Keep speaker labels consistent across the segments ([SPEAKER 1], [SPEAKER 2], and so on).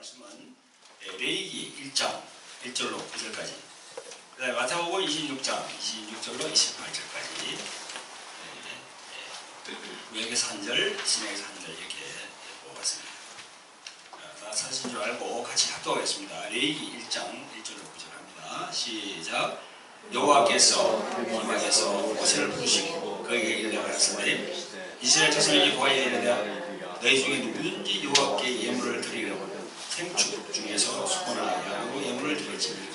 [SPEAKER 1] 말씀은 레위기 1장 1절로 9절까지, 그 다음에 마태복음 26장 26절로 28절까지, 구약에서 한 절, 신약에서 한 절 이렇게 뽑았습니다. 다 사실인 줄 알고 같이 합독하겠습니다. 레위기 1장 1절로 9절 합니다. 시작. 여호와께서 기막에서 모세를 부르시고 그에게 이르라 하시되 이스라엘 자손에게 보아야 이르되 너희 중에 누구든지 여호와께 예물을 드리려고 생축 중에서 소나 양으로 예물을 드릴지니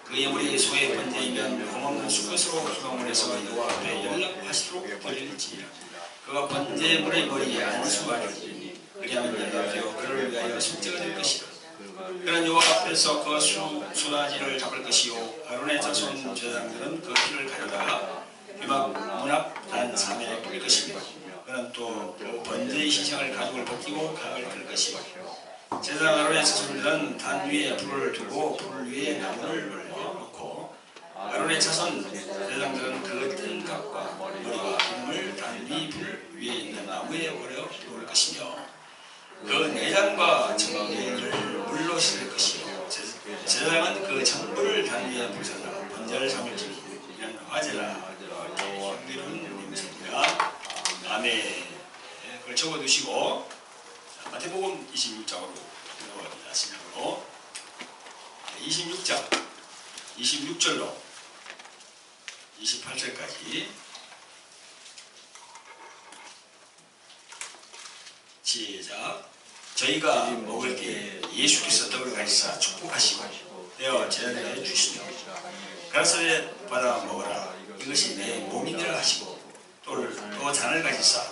[SPEAKER 1] 그 예물이 소의 번제이면 흠없는 수컷으로 희망을 해서 여호와 앞에 연락하시도록 드릴지니라. 그가 번제물의 머리에 안수가 되리니 그리하면 연락되어 그를 위하여 속죄가 될 것이라. 그는 여호와 앞에서 그 수라지를 잡을 것이요 아론의 자손 제사장들은 그 피를 가져다가 비막 문 앞 단 3일에 뿌릴 것이며 그는 또 그 번제의 희생을 가죽을 벗기고 각을 끌 것이요 제사장 아론의 자손들은 단 위에 불을 두고 불 위에 나무를 올려놓고 아론의 자손 제사장들은 그 뜰각과 머리와 기름을 단 위 불 위에 있는 나무에 오려 놓을 것이며 그 내장과 정계를 물로 씻을 것이요 제사장은 그 전부를 단 위에 부숴서 번제를 삼을지니 이는 화제라. 향기로운 냄새니라. 아멘. 그걸 적어두시고 마태복음 26장으로 들어갑니다. 신약으로 26장 26절로 28절까지 시작. 저희가 먹을 때 예수께서 떡을 가지사 축복하시고 떼어 제자들에게 주시며 가라사대 받아 먹으라 이것이 내 몸이니라 하시고 또 잔을 가지사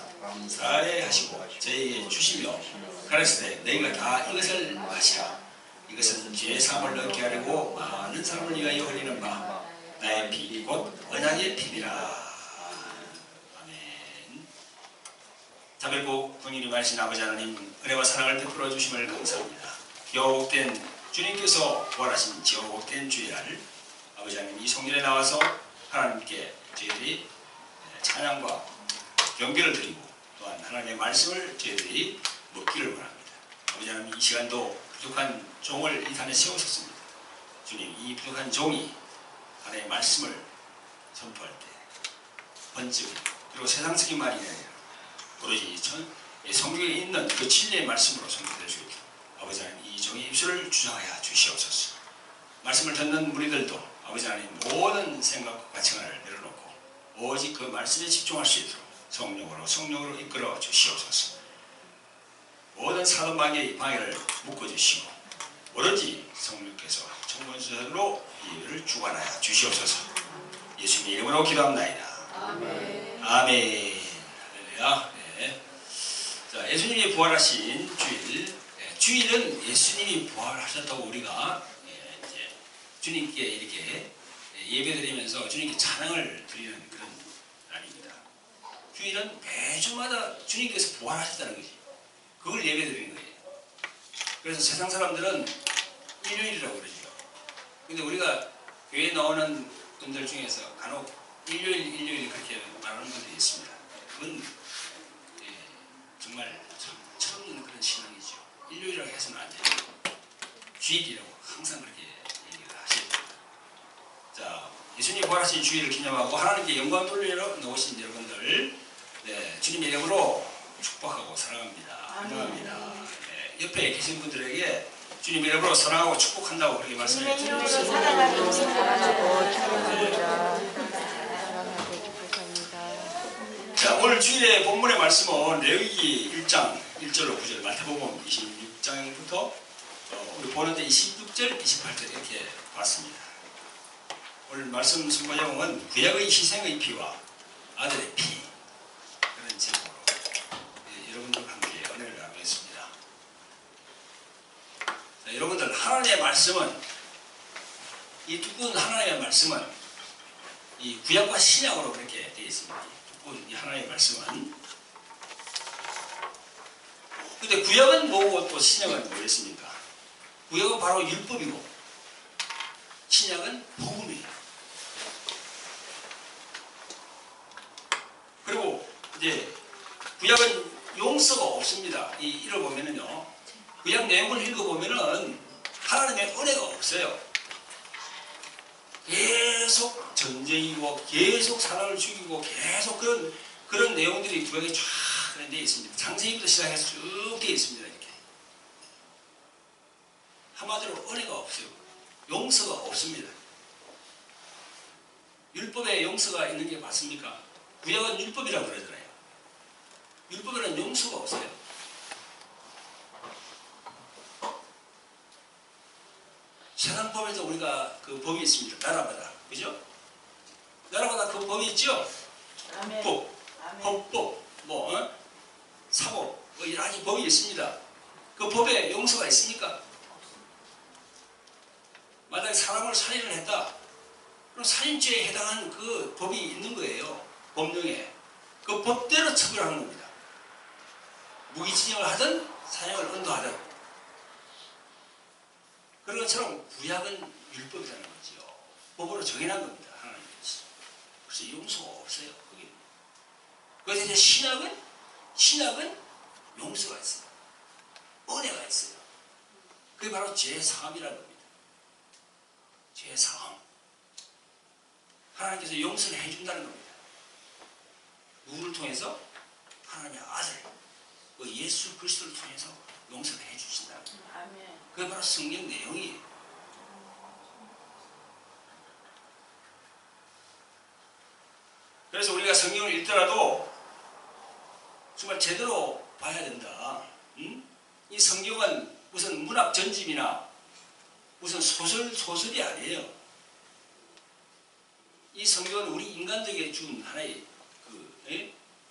[SPEAKER 1] 사례하시고 저희에게 주시며 가라사대 너희가 다 이것을 마시라 이것은 죄 사함을 얻게 하려고 많은 사람을 위하여 흘리는 바 나의 피 곧 언약의 피니라. 자별복 궁일이 말씀 아버지 하나님 은혜와 사랑을 베풀어 주심을 감사합니다. 기억된 주님께서 부활하신 기억된 주일날 아버지 하나님 이 성전에 나와서 하나님께 저희들이 찬양과 경배를 드리고 또한 하나님의 말씀을 저희들이 묻기를 원합니다. 아버지 하나님 이 시간도 부족한 종을 이 단에 세우셨습니다. 주님 이 부족한 종이 하나님의 말씀을 선포할 때 번쩍 그리고 세상적인 말이 아니라 오로지 성경에 있는 그 진리의 말씀으로 선포될 수 있도록 아버지 하나님 이 종의 입술을 주장하여 주시옵소서. 말씀을 듣는 무리들도 아버지 하나님 모든 생각과 가치관을 내려놓고 오직 그 말씀에 집중할 수 있도록 성령으로 이끌어 주시옵소서. 모든 사도 방해를 묶어주시고 오로지 성령께서 청건수로 이 일을 주관하여 주시옵소서. 예수님의 이름으로 기도합나이다. 아멘. 아멘. 할렐루야. 자, 예수님이 부활하신 주일, 주일은 예수님이 부활하셨다고 우리가 이제 주님께 이렇게 예배드리면서 주님께 찬양을 드리는 그런 날입니다. 주일은 매주마다 주님께서 부활하셨다는 거지. 그걸 예배드리는 거예요. 그래서 세상 사람들은 일요일이라고 그러죠. 근데 우리가 교회에 나오는 분들 중에서 간혹 일요일 그렇게 말하는 분들이 있습니다. 그건 정말 처음 있는 그런 신앙이죠. 일요일이라고 해서는 안 돼요. 주일이라고 항상 그렇게 얘기를 하셔야 됩니다. 자, 예수님 부활하신 주일을 기념하고 하나님께 영광 돌리러 나오신 여러분들 주님의 이름으로 축복하고 사랑합니다. 환영합니다. 옆에 계신 분들에게 주님의 이름으로 사랑하고 축복한다고 그렇게 말씀해 주셨습니다. 자, 오늘 주일의 본문의 말씀은 레위기 1장 1절로 9절, 마태복음 26장부터 우리 보는데 26절, 28절 이렇게 봤습니다. 오늘 말씀 선포 제목은 구약의 희생의 피와 아들의 피 그런 제목으로 여러분들과 함께 은혜를 나누겠습니다. 자, 여러분들 하나님의 말씀은 이 두꺼운 하나님의 말씀은 이 구약과 신약으로 그렇게 되어 있습니다. 이 하나님의 말씀은. 근데 구약은 뭐고 또 신약은 뭐였습니까? 구약은 바로 율법이고 신약은 복음이에요. 그리고 이제 구약은 용서가 없습니다. 이를 보면은요 구약 내용을 읽어보면은 하나님의 은혜가 없어요. 계속 전쟁이고 계속 사람을 죽이고 계속 그런 내용들이 구약에 쫙 되어 있습니다. 창세기부터 시작해서 쭉 되어 있습니다. 이렇게 한마디로 은혜가 없어요. 용서가 없습니다. 율법에 용서가 있는 게 맞습니까? 구약은 율법이라고 그러잖아요. 율법에는 용서가 없어요. 세상법에도 우리가 그 법이 있습니다. 나라마다. 그죠? 나라마다 그 법이 있죠? 법, 헌법, 사법, 여러 가지 법이 있습니다. 그 법에 용서가 있습니까? 만약에 사람을 살인을 했다. 그럼 살인죄에 해당하는 그 법이 있는 거예요. 법령에. 그 법대로 처벌하는 겁니다. 무기징역을 하든 사형을 언도하든. 그런 것처럼 구약은 율법이라는 거죠. 법으로 정해놓은 겁니다. 하나님께서. 그래서 용서가 없어요. 거기는. 그래서 이제 신약은 용서가 있어요. 은혜가 있어요. 그게 바로 죄사함이라는 겁니다. 죄사함. 하나님께서 용서를 해준다는 겁니다. 누구를 통해서? 하나님의 아들, 그 예수 그리스도를 통해서 용서를 해주신다는 겁니다.
[SPEAKER 2] 아멘.
[SPEAKER 1] 그게 바로 성경 내용이에요. 그래서 우리가 성경을 읽더라도 정말 제대로 봐야 된다. 이 성경은 무슨 문학 전집이나 무슨 소설이 아니에요. 이 성경은 우리 인간에게 준 하나의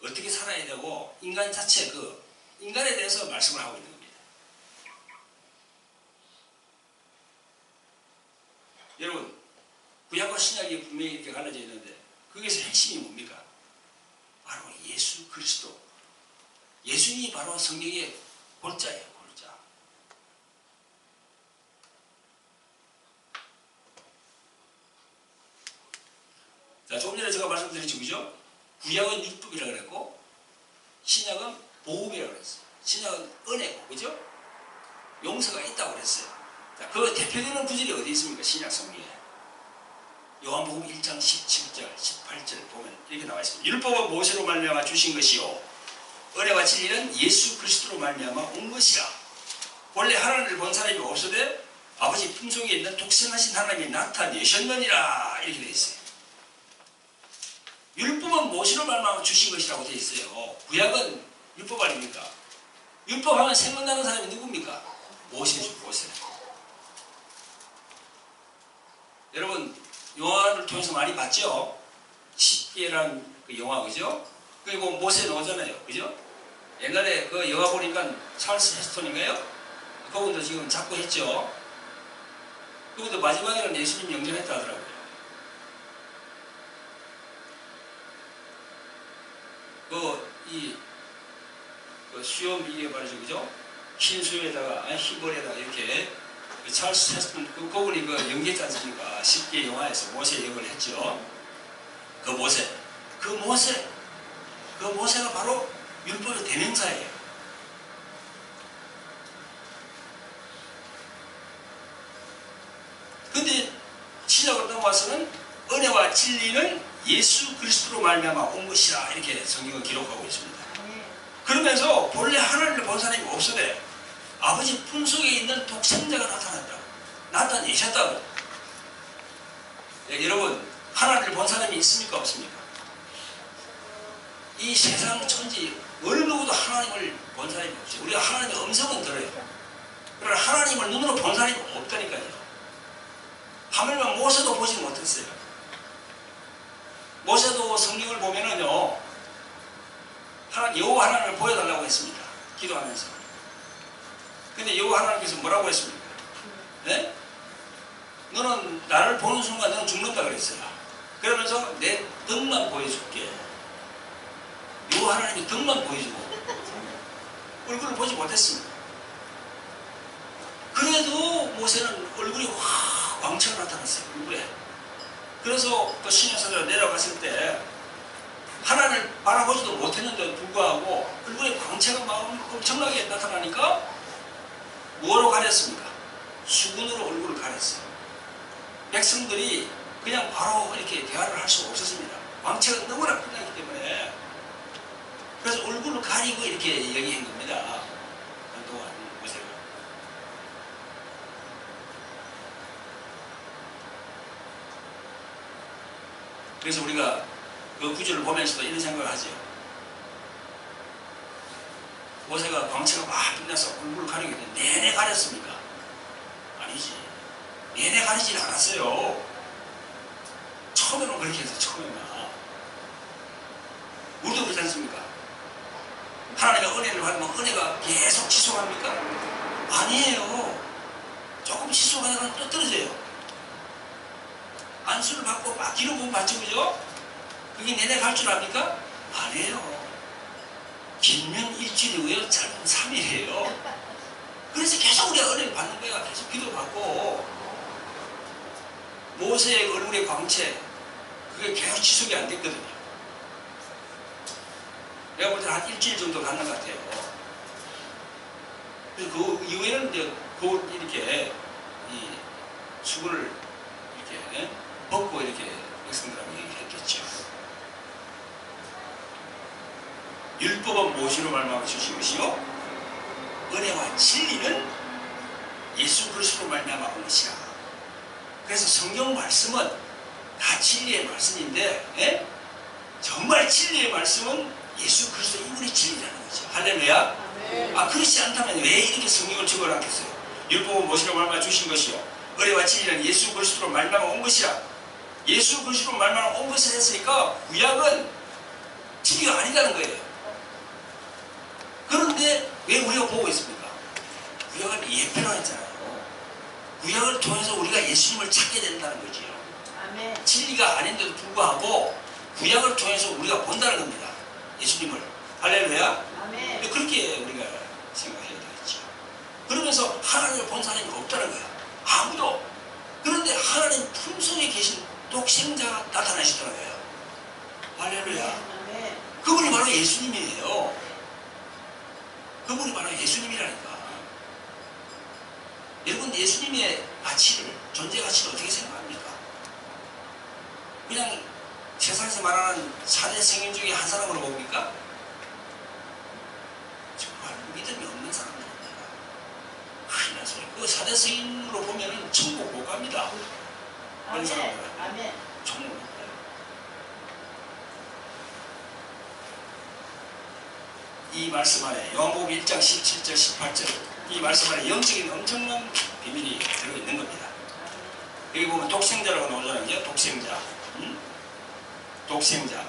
[SPEAKER 1] 어떻게 살아야 되고 인간 자체 인간에 대해서 말씀을 하고 있는 겁니다. 여러분, 구약과 신약이 분명히 이렇게 갈라져 있는데 거기서 핵심이 뭡니까? 바로 예수 그리스도. 예수님이 바로 성경의 골자예요. 골자. 자, 조금 전에 제가 말씀드렸죠, 그죠? 구약은 율법이라고 그랬고 신약은 보험이라고 그랬어요. 신약은 은혜고, 그죠? 용서가 있다고 그랬어요. 자, 그 대표되는 구절이 어디 있습니까? 신약 성경에. 요한복음 1장 17절, 18절 보면 이렇게 나와 있습니다. 율법은 모세로 말미암아 주신 것이요 은혜와 진리는 예수 그리스도로 말미암아 온 것이라. 원래 하나님을 본 사람이 없으되 아버지 품속에 있는 독생하신 하나님이 나타내셨느니라 이렇게 되어 있어요. 율법은 모세로 말미암아 주신 것이라고 되어 있어요. 구약은 율법 아닙니까? 율법하면 생각나는 사람이 누굽니까? 모세죠, 모세. 여러분, 영화를 통해서 많이 봤죠? 십계라는 그 영화, 그죠? 그리고 모세 나오잖아요, 그죠? 옛날에 그 영화 보니까 찰스 헤스턴인가요? 그분도 지금 잡고 했죠? 그분도 마지막에는 예수님 영접했다 하더라고요. 그 수염 이게 말이죠, 그죠? 흰 수염에다가, 흰 머리에다가 이렇게 찰스 헤스턴, 그분이 그 연기했지 않습니까? 10개 영화에서 모세 역을 했죠. 그 모세가 바로 율법의 대명사예요. 근데 신약으로 넘어와서는 은혜와 진리는 예수 그리스도로 말미암아 온 것이라 이렇게 성경은 기록하고 있습니다. 그러면서 본래 하나님을 본 사람이 없으되 아버지 품속에 있는 독생자가 나타났다고. 나타내셨다고. 네, 여러분, 하나님을 본 사람이 있습니까? 없습니까? 이 세상 천지 어느 누구도 하나님을 본 사람이 없어요. 우리가 하나님의 음성은 들어요. 그러나 하나님을 눈으로 본 사람이 없다니까요. 하물며 모세도 보지 못했어요. 모세도 성경을 보면은요, 여호와 하나님을 보여달라고 했습니다. 기도하면서. 근데 여호와 하나님께서 뭐라고 했습니까? 네? 너는 나를 보는 순간 너는 죽는다 그랬어요. 그러면서 내 등만 보여줄게. 여호와 하나님이 등만 보여주고 얼굴을 보지 못했습니다. 그래도 모세는 얼굴이 확 광채가 나타났어요. 얼굴에. 그래서 그 시내산으로 내려갔을 때 하나님을 바라보지도 못했는데도 불구하고 얼굴에 광채가 막 엄청나게 나타나니까 뭐로 가렸습니까? 수군으로 얼굴을 가렸어요. 백성들이 그냥 바로 이렇게 대화를 할 수가 없었습니다. 왕체가 너무나 끝나기 때문에. 그래서 얼굴을 가리고 이렇게 얘기한 겁니다. 한동안 보세요. 그래서 우리가 그 구절을 보면서도 이런 생각을 하죠. 모세가 광채가 막 빛나서 얼굴을 가리게 했는데 내내 가렸습니까? 아니지. 내내 가리진 않았어요. 처음에는 그렇게 해서 처음에는. 우리도 그렇지 않습니까? 하나님의 은혜를 받으면 은혜가 계속 지속합니까? 아니에요. 조금 지속하다가 또 떨어져요. 안수를 받고 막 기름 부음 받죠, 그죠? 그게 내내 갈 줄 압니까? 아니에요. 길면 일주일이고요, 짧으면 3일이에요. 그래서 계속 우리가 은혜를 받는 거야. 계속 기도받고. 모세의 얼굴의 광채, 그게 계속 지속이 안 됐거든요. 내가 볼 때는 한 일주일 정도 갔는 것 같아요. 그래서 그 이후에는 이제 곧 이렇게 이 수건을 이렇게 벗고 이렇게 백성들하고 얘기했겠죠. 율법은 무엇으로 말미암아 주신 것이요? 은혜와 진리는 예수 그리스도로 말미암아 온 것이라. 그래서 성경 말씀은 다 진리의 말씀인데, 예? 정말 진리의 말씀은 예수 그리스도 인물의 진리라는 거죠. 할렐루야. 그렇지 않다면 왜 이렇게 성경을 적어를 않겠어요? 율법은 무엇으로 말미암아 주신 것이요? 은혜와 진리는 예수 그리스도로 말미암아 온 것이라. 예수 그리스도로 말미암아 온 것을 했으니까 구약은 진리가 아니라는 거예요. 그런데 왜 우리가 보고 있습니까? 구약은 예표로 했잖아요. 구약을 통해서 우리가 예수님을 찾게 된다는 거지요. 아멘. 진리가 아닌데도 불구하고 구약을 통해서 우리가 본다는 겁니다. 예수님을. 할렐루야. 아멘. 그렇게 우리가 생각해야 되겠죠. 그러면서 하나님을 본 사람이 없다는 거야. 아무도. 그런데 하나님 품속에 계신 독생자가 나타나시더라고요. 할렐루야. 아멘. 그분이 바로 예수님이에요. 그분이 바로 예수님이라니까. 여러분, 예수님의 가치를, 존재 가치를 어떻게 생각합니까? 그냥 세상에서 말하는 4대 성인 중에 한 사람으로 봅니까? 정말 믿음이 없는 사람들입니다. 큰일 났어요. 그 4대 성인으로 보면은 천국 못 갑니다. 그런 사람들은. 아멘. 천국 못 가요. 이 말씀 안에 요한복음 1장 17절 18절 이 말씀 안에 영적인 엄청난 비밀이 들어있는 겁니다. 여기 보면 독생자라고 나오잖아요. 독생자. 독생자.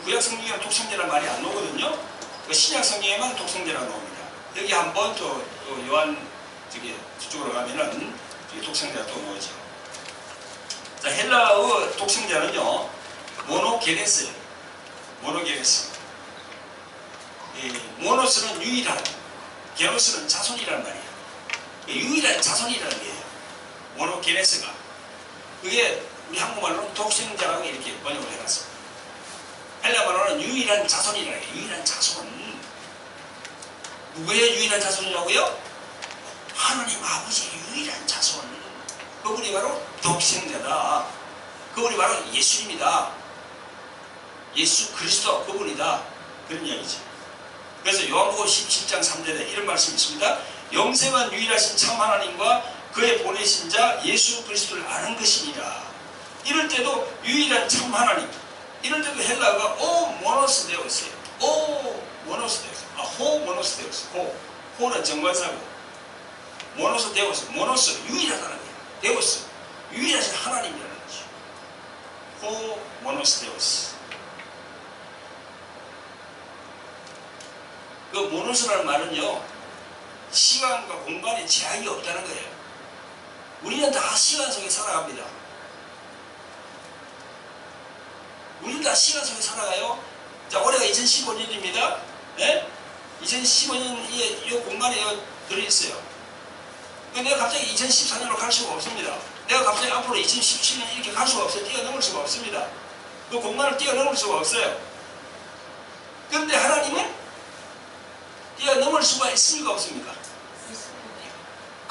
[SPEAKER 1] 구약 성경에는 독생자라는 말이 안 나오거든요. 그 신약 성경에만 독생자라고 나옵니다. 여기 한번 또 요한 저쪽으로 가면은 독생자가 또 나오죠. 자, 헬라어 독생자는요, 모노게네스예요. 모노게네스. 모노스는 유일한, 게노스는 자손이란 말이에요. 유일한 자손이라는 거예요. 모노게네스가. 그게 우리 한국말로는 독생자라고 이렇게 번역을 해놨습니다. 헬라말로는 유일한 자손이라는 거예요. 유일한 자손. 누구의 유일한 자손이라고요? 하나님 아버지의 유일한 자손. 그분이 바로 독생자다. 그분이 바로 예수님이다. 예수 그리스도 그분이다. 그런 이야기죠. 그래서 요한복음 17장 3절에 이런 말씀이 있습니다. 영생한 유일하신 참 하나님과 그의 보내신 자 예수 그리스도를 아는 것이니라. 이럴 때도 유일한 참 하나님. 이럴 때도 헬라어가 오 모노스 되어 있어요. 오 모노스 되어 있어요. 호 모노스 되어 있어요. 호는 정관사고 모노스 되어 있어요. 모노스 유일하다는 거예요. 되어 있어요. 유일하신 하나님이라는 거죠. 호 모노스 되어 있어요. 그 모노스라는 말은요, 시간과 공간에 제약이 없다는 거예요. 우리는 다 시간 속에 살아갑니다. 우리는 다 시간 속에 살아가요. 자, 올해가 2015년입니다. 네? 2015년에 이 공간에 들어있어요. 내가 갑자기 2014년으로 갈 수가 없습니다. 내가 갑자기 앞으로 2017년 이렇게 갈 수가 없어요. 뛰어넘을 수가 없습니다. 그 공간을 뛰어넘을 수가 없어요. 그런데 하나님은 뛰어넘을 수가 있습니까? 없습니까?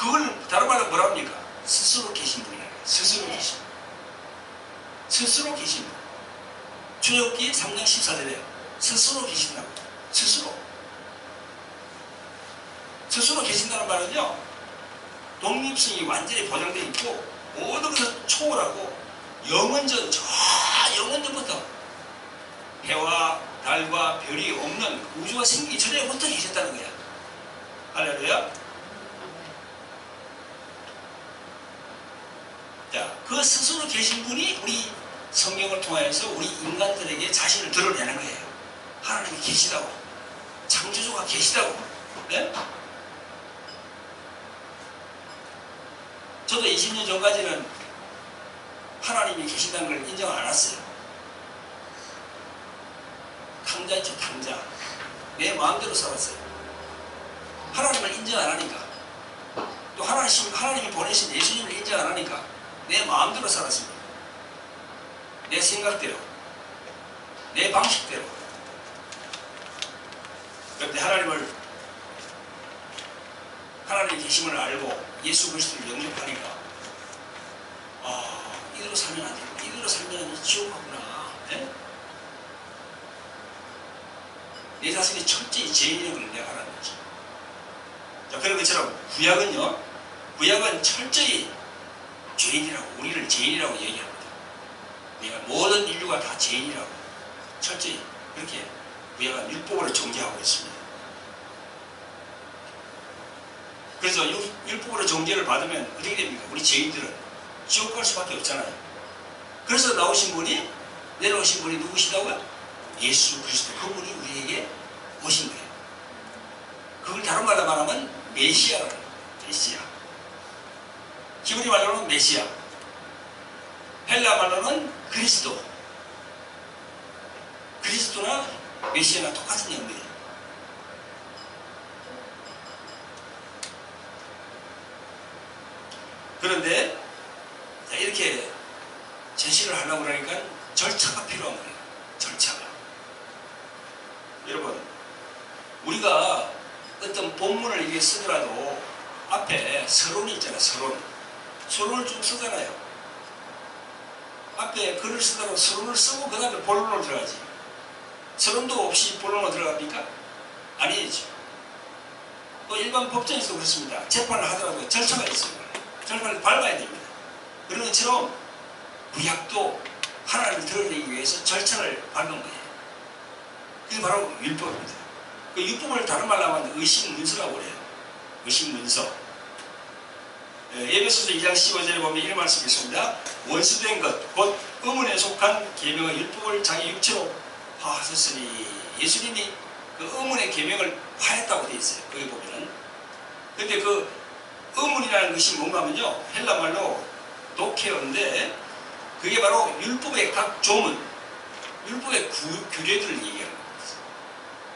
[SPEAKER 1] 그걸 다른 말로 뭐라 합니까? 스스로 계신 분이라는 거예요. 스스로 계신 분. 스스로 계신 분. 출애굽기 3장 14절에요. 스스로 계신다고. 스스로. 스스로 계신다는 말은요, 독립성이 완전히 보장되어 있고 모든 것을 초월하고 영원전, 저 영원전부터 해와 달과 별이 없는 우주가 생기기 전에부터 계셨다는 거야. 할렐루야. 자, 그 스스로 계신 분이 우리 성경을 통하여서 우리 인간들에게 자신을 드러내는 거예요. 하나님이 계시다고. 창조주가 계시다고. 네? 저도 20년 전까지는 하나님이 계신다는 걸 인정 안 했어요. 탕자였죠, 탕자. 내 마음대로 살았어요. 하나님을 인정 안 하니까. 또 하나님이 보내신 예수님을 인정 안 하니까 내 마음대로 살았습니다. 내 생각대로, 내 방식대로. 그런데 하나님의 계심을 알고 예수 그리스도를 영접하니까, 이대로 살면 안 되고, 이대로 살면 지옥 가구나. 네? 내 자신이 철저히 죄인인 걸 내가 알아는 거지. 자, 그런 것처럼 구약은 철저히 죄인이라고, 우리를 죄인이라고 얘기합니다. 내가 모든 인류가 다 죄인이라고 철저히 그렇게 구약은 율법으로 정죄하고 있습니다. 그래서 율법으로 정죄를 받으면 어떻게 됩니까? 우리 죄인들은 지옥 갈 수밖에 없잖아요. 그래서 내려오신 분이 누구시다고요? 예수 그리스도. 그분이 우리에게 오신 거예요. 그걸 다른 말로 말하면 메시아라는 거예요. 메시아. 히브리 말로는 메시아. 헬라 말로는 그리스도. 그리스도나 메시아나 똑같은 의미예요. 그런데 이렇게 제시를 하려고 그러니까 절차가 필요한 거예요. 절차가. 여러분, 우리가 어떤 본문을 이렇게 쓰더라도 앞에 서론이 있잖아요. 서론을 좀 쓰잖아요. 앞에 글을 쓰다가 서론을 쓰고 그 다음에 본론으로 들어가지. 서론도 없이 본론으로 들어갑니까? 아니죠. 또 일반 법정에서도 그렇습니다. 재판을 하더라도 절차가 있어요. 절차를 밟아야 됩니다. 그런 것처럼 구약도 하나님을 드러내기 위해서 절차를 밟은 거예요. 그게 바로 율법입니다. 그 율법을 다른 말로 하면 의식문서라고 그래요. 의식문서. 에베소서 2장 15절에 보면 이런 말씀이 있습니다. 원수된 것, 곧 의문에 속한 계명의 율법을 자기 육체로 파하셨으니. 예수님이 그 의문의 계명을 파했다고 되어 있어요. 거기 보면은. 근데 그 의문이라는 것이 뭔가 하면요, 헬라말로 도케어인데, 그게 바로 율법의 각 조문, 율법의 규례들을 얘기하는 거예요.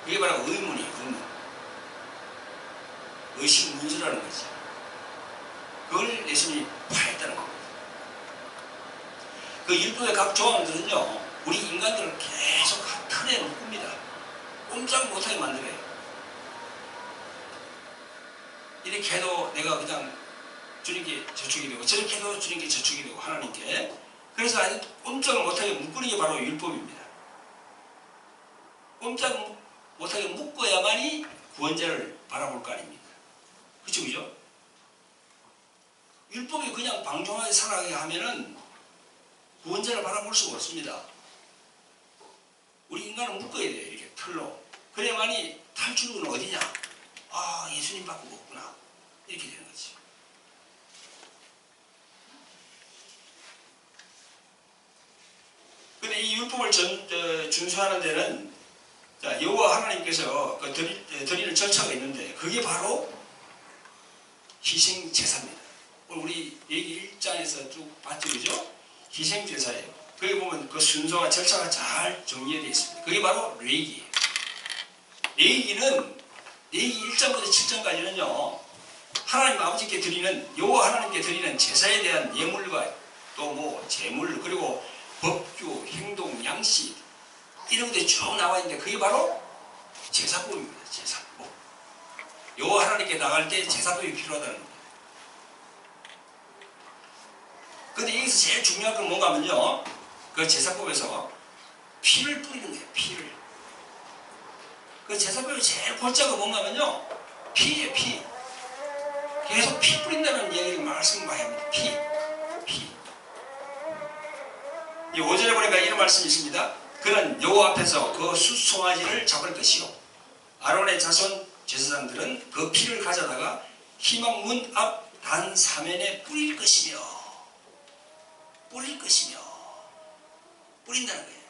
[SPEAKER 1] 그게 바로 의문이에요. 의식문서라는 거죠. 그걸 예수님이 파했다는 겁니다. 그 율법의 각 조항들은요, 우리 인간들을 계속 틀에 묶습니다. 꼼짝 못하게 만들어요. 이렇게 해도 내가 그냥 주님께 저축이 되고, 저렇게 해도 주님께 저축이 되고, 하나님께. 그래서 아주 꼼짝을 못하게 묶는 게 바로 율법입니다. 꼼짝 못하게 묶어야만이 구원자를 바라볼 거 아닙니까? 그죠? 율법이 그냥 방종하게 살아가게 하면은 구원자를 바라볼 수가 없습니다. 우리 인간은 묶어야 돼요. 이렇게 틀로. 그래야만이 탈출구는 어디냐? 예수님 밖에 없구나. 이렇게 되는 거지. 근데 이 율법을 준수하는 데는 여호와 하나님께서 드리는 절차가 있는데, 그게 바로 희생제사입니다. 우리 얘기 1장에서 쭉 봤죠, 그죠? 희생제사예요. 거기 보면 그 순서와 절차가 잘 정리되어 있습니다. 그게 바로 레위기예요. 레위기는 레위기 1장부터 7장까지는요, 하나님 아버지께 드리는, 여호와 하나님께 드리는 제사에 대한 예물과 또 제물, 그리고 법규, 행동, 양식, 이런 것들이 쭉 나와 있는데, 그게 바로 제사법입니다. 제사법. 여호와 하나님께 나갈 때 제사법이 필요하다는 겁니다. 여기서 제일 중요한 건 뭔가 하면요, 그 제사법에서 피를 뿌리는 거예요. 피를. 그 제사법의 제일 골자가 뭔가 하면요, 피예요. 피. 계속 피 뿌린다는 얘기를 말씀 많이 합니다. 피. 이 5절에 보니까 이런 말씀이 있습니다. 그는 여호와 앞에서 그 숫송아지를 잡을 것이요, 아론의 자손 제사장들은 그 피를 가져다가 희망문 앞 단 사면에 뿌릴 것이며, 뿌린다는 거예요.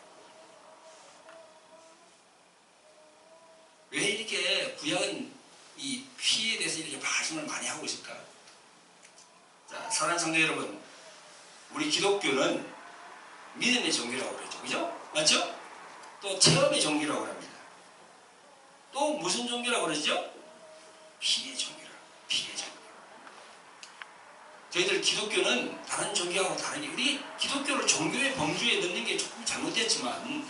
[SPEAKER 1] 왜 이렇게 구약은 이 피에 대해서 이렇게 말씀을 많이 하고 있을까? 자, 사랑하는 성도 여러분, 우리 기독교는 믿음의 종교라고 그러죠. 그죠? 맞죠? 또 체험의 종교라고 합니다. 또 무슨 종교라고 그러죠? 피의 종교라고. 피의 종교. 저희들 기독교는 다른 종교하고 다르게, 우리 기독교를 종교의 범주에 넣는 게 조금 잘못됐지만,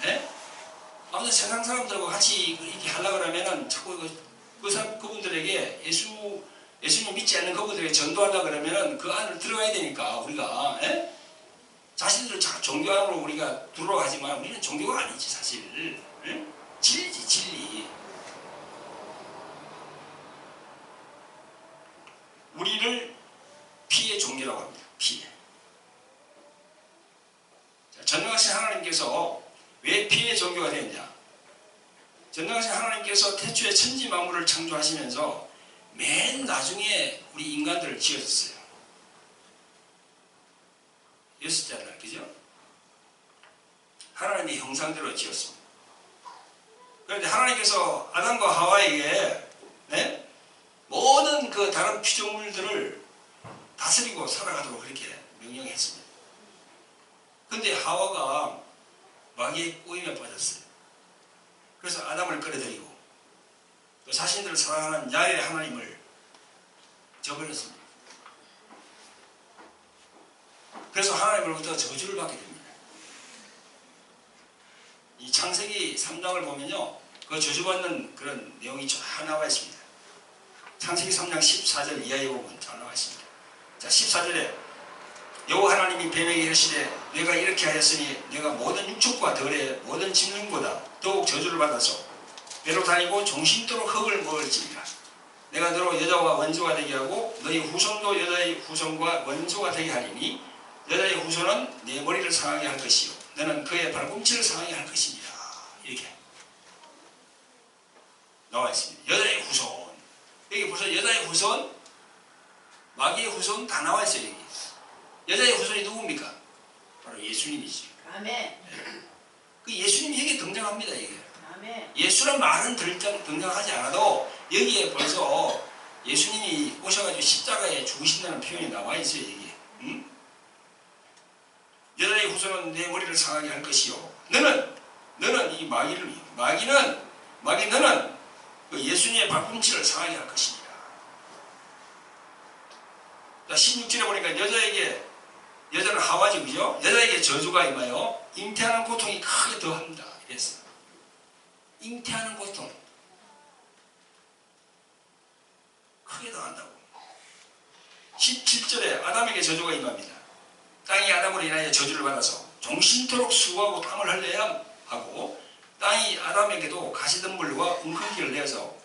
[SPEAKER 1] 아무튼 세상 사람들하고 같이 이렇게 하려고 하면은 자꾸 그분들에게 예수님 믿지 않는 그분들에게 전도하려고 그러면은 그 안을 들어가야 되니까 우리가, 자신들을 종교 안으로 우리가 들어가지만 우리는 종교가 아니지, 사실. 진리지, 진리. 우리를 피의 종교라고 합니다. 피의. 전능하신 하나님께서 왜 피의 종교가 되었냐? 전능하신 하나님께서 태초에 천지 만물을 창조하시면서 맨 나중에 우리 인간들을 지으셨어요. 여섯자를, 그죠? 하나님의 형상대로 지었습니다. 그런데 하나님께서 아담과 하와에게 모든 그 다른 피조물들을 다스리고 살아가도록 그렇게 명령했습니다. 그런데 하와가 마귀의 꼬임에 빠졌어요. 그래서 아담을 끌어들이고 또 자신들을 사랑하는 야훼 하나님을 저버렸습니다. 그래서 하나님으로부터 저주를 받게 됩니다. 이 창세기 3장을 보면요, 그 저주받는 그런 내용이 쫙 나와 있습니다. 창세기 3장 14절 이하에 보면 잘 나와 있습니다. 자, 14절에 여호와 하나님이 뱀에게 이르시되 내가 이렇게 하였으니 내가 모든 육축과 덜의 모든 짐승보다 더욱 저주를 받아서 배로 다니고 종신토록 흙을 먹을지니라. 내가 너로 여자와 원수가 되게 하고 너희 후손도 여자의 후손과 원수가 되게 하리니 여자의 후손은 내 머리를 상하게 할 것이요 너는 그의 발꿈치를 상하게 할 것이니라. 이렇게 나와 있습니다. 여자의 후손. 여기 벌써 여자의 후손, 마귀의 후손 다 나와 있어요. 여기. 여자의 후손이 누굽니까? 바로 예수님이지.
[SPEAKER 2] 아멘.
[SPEAKER 1] 그 예수님이 여기 등장합니다. 이게.
[SPEAKER 2] 아멘.
[SPEAKER 1] 예수란 말은 등장하지 않아도 여기에 벌써 예수님이 오셔가지고 십자가에 죽으신다는 표현이 나와 있어요. 여기에. 응? 여자의 후손은 내 머리를 상하게 할 것이요. 너는 이 마귀는 너는 그 예수님의 발꿈치를 상하게 할 것이니라. 16절에 보니까 여자는 하와지, 그죠? 여자에게 저주가 임하여 잉태하는 고통이 크게 더합니다. 이랬어. 잉태하는 고통 크게 더한다고. 17절에 아담에게 저주가 임합니다. 땅이 아담으로 인하여 저주를 받아서 종신토록 수고하고 땀을 흘려야 하고 땅이 아담에게도 가시덤불과 웅크기를 내어서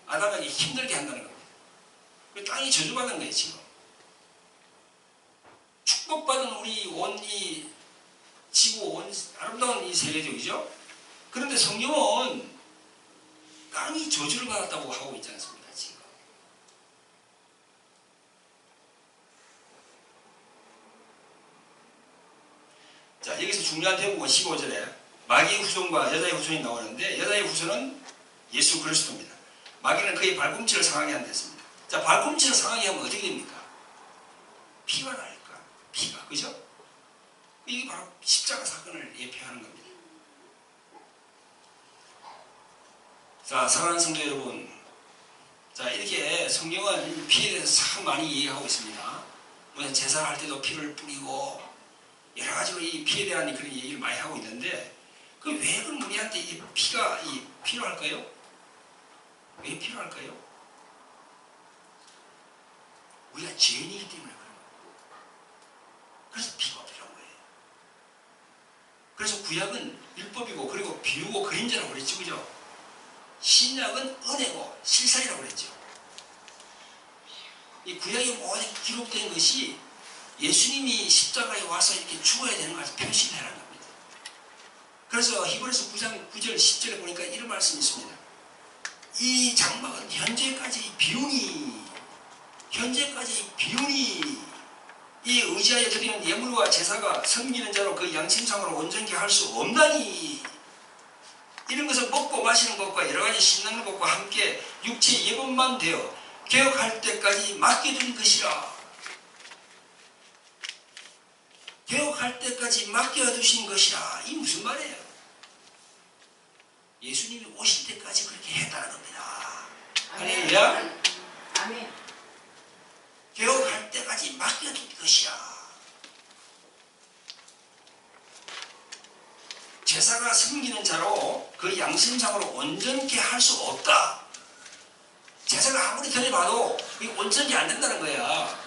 [SPEAKER 1] 아담에게 힘들게 한다는 겁니다. 땅이 저주받는 거예요. 지금 축복받은 우리 온 이 지구, 온 아름다운 이 세계적이죠. 그런데 성경은 땅이 저주를 받았다고 하고 있지 않습니까? 지금. 자, 여기서 중요한 대목은 15절에 마귀의 후손과 여자의 후손이 나오는데 여자의 후손은 예수 그리스도입니다. 마귀는 그의 발꿈치를 상하게 한댔습니다. 자, 발꿈치를 상하게 하면 어떻게 됩니까? 피가 나니까. 피가, 그죠? 이게 바로 십자가 사건을 예표하는 겁니다. 자, 사랑하는 성도 여러분, 자, 이렇게 성경은 피에 대해서 참 많이 얘기하고 있습니다. 무슨 제사를 할 때도 피를 뿌리고 여러 가지로 이 피에 대한 그런 얘기를 많이 하고 있는데 그 왜 그럼 우리한테 이 피가 필요할까요? 왜 필요할까요? 우리가 죄인이기 때문에 그래요. 그래서 피가 필요합니다. 구약은 율법이고 그리고 비유고 그림자라고 그랬죠. 그죠? 신약은 은혜고 실상이라고 그랬죠. 이 구약에 모든 기록된 것이 예수님이 십자가에 와서 이렇게 죽어야 되는 것을 표시를 하는 겁니다. 그래서 히브리서 9장 9절 10절에 보니까 이런 말씀이 있습니다. 이 장막은 현재까지 비우니 이 의지하여 드리는 예물과 제사가 섬기는 자로 그 양심상으로 온전케 할 수 없나니 이런 것은 먹고 마시는 것과 여러 가지 신나는 것과 함께 육체 예법만 되어 개혁할 때까지 맡겨둔 것이라. 개혁할 때까지 맡겨두신 것이라. 이 무슨 말이에요? 예수님이 오실 때까지 그렇게 했다는 겁니다. 할렐루야.
[SPEAKER 2] 아멘.
[SPEAKER 1] 개혁할 때까지 맡겨둔 것이라. 제사가 섬기는 자로 그 양심상으로 온전케 할 수 없다. 제사가 아무리 드려봐도 온전히 안 된다는 거야.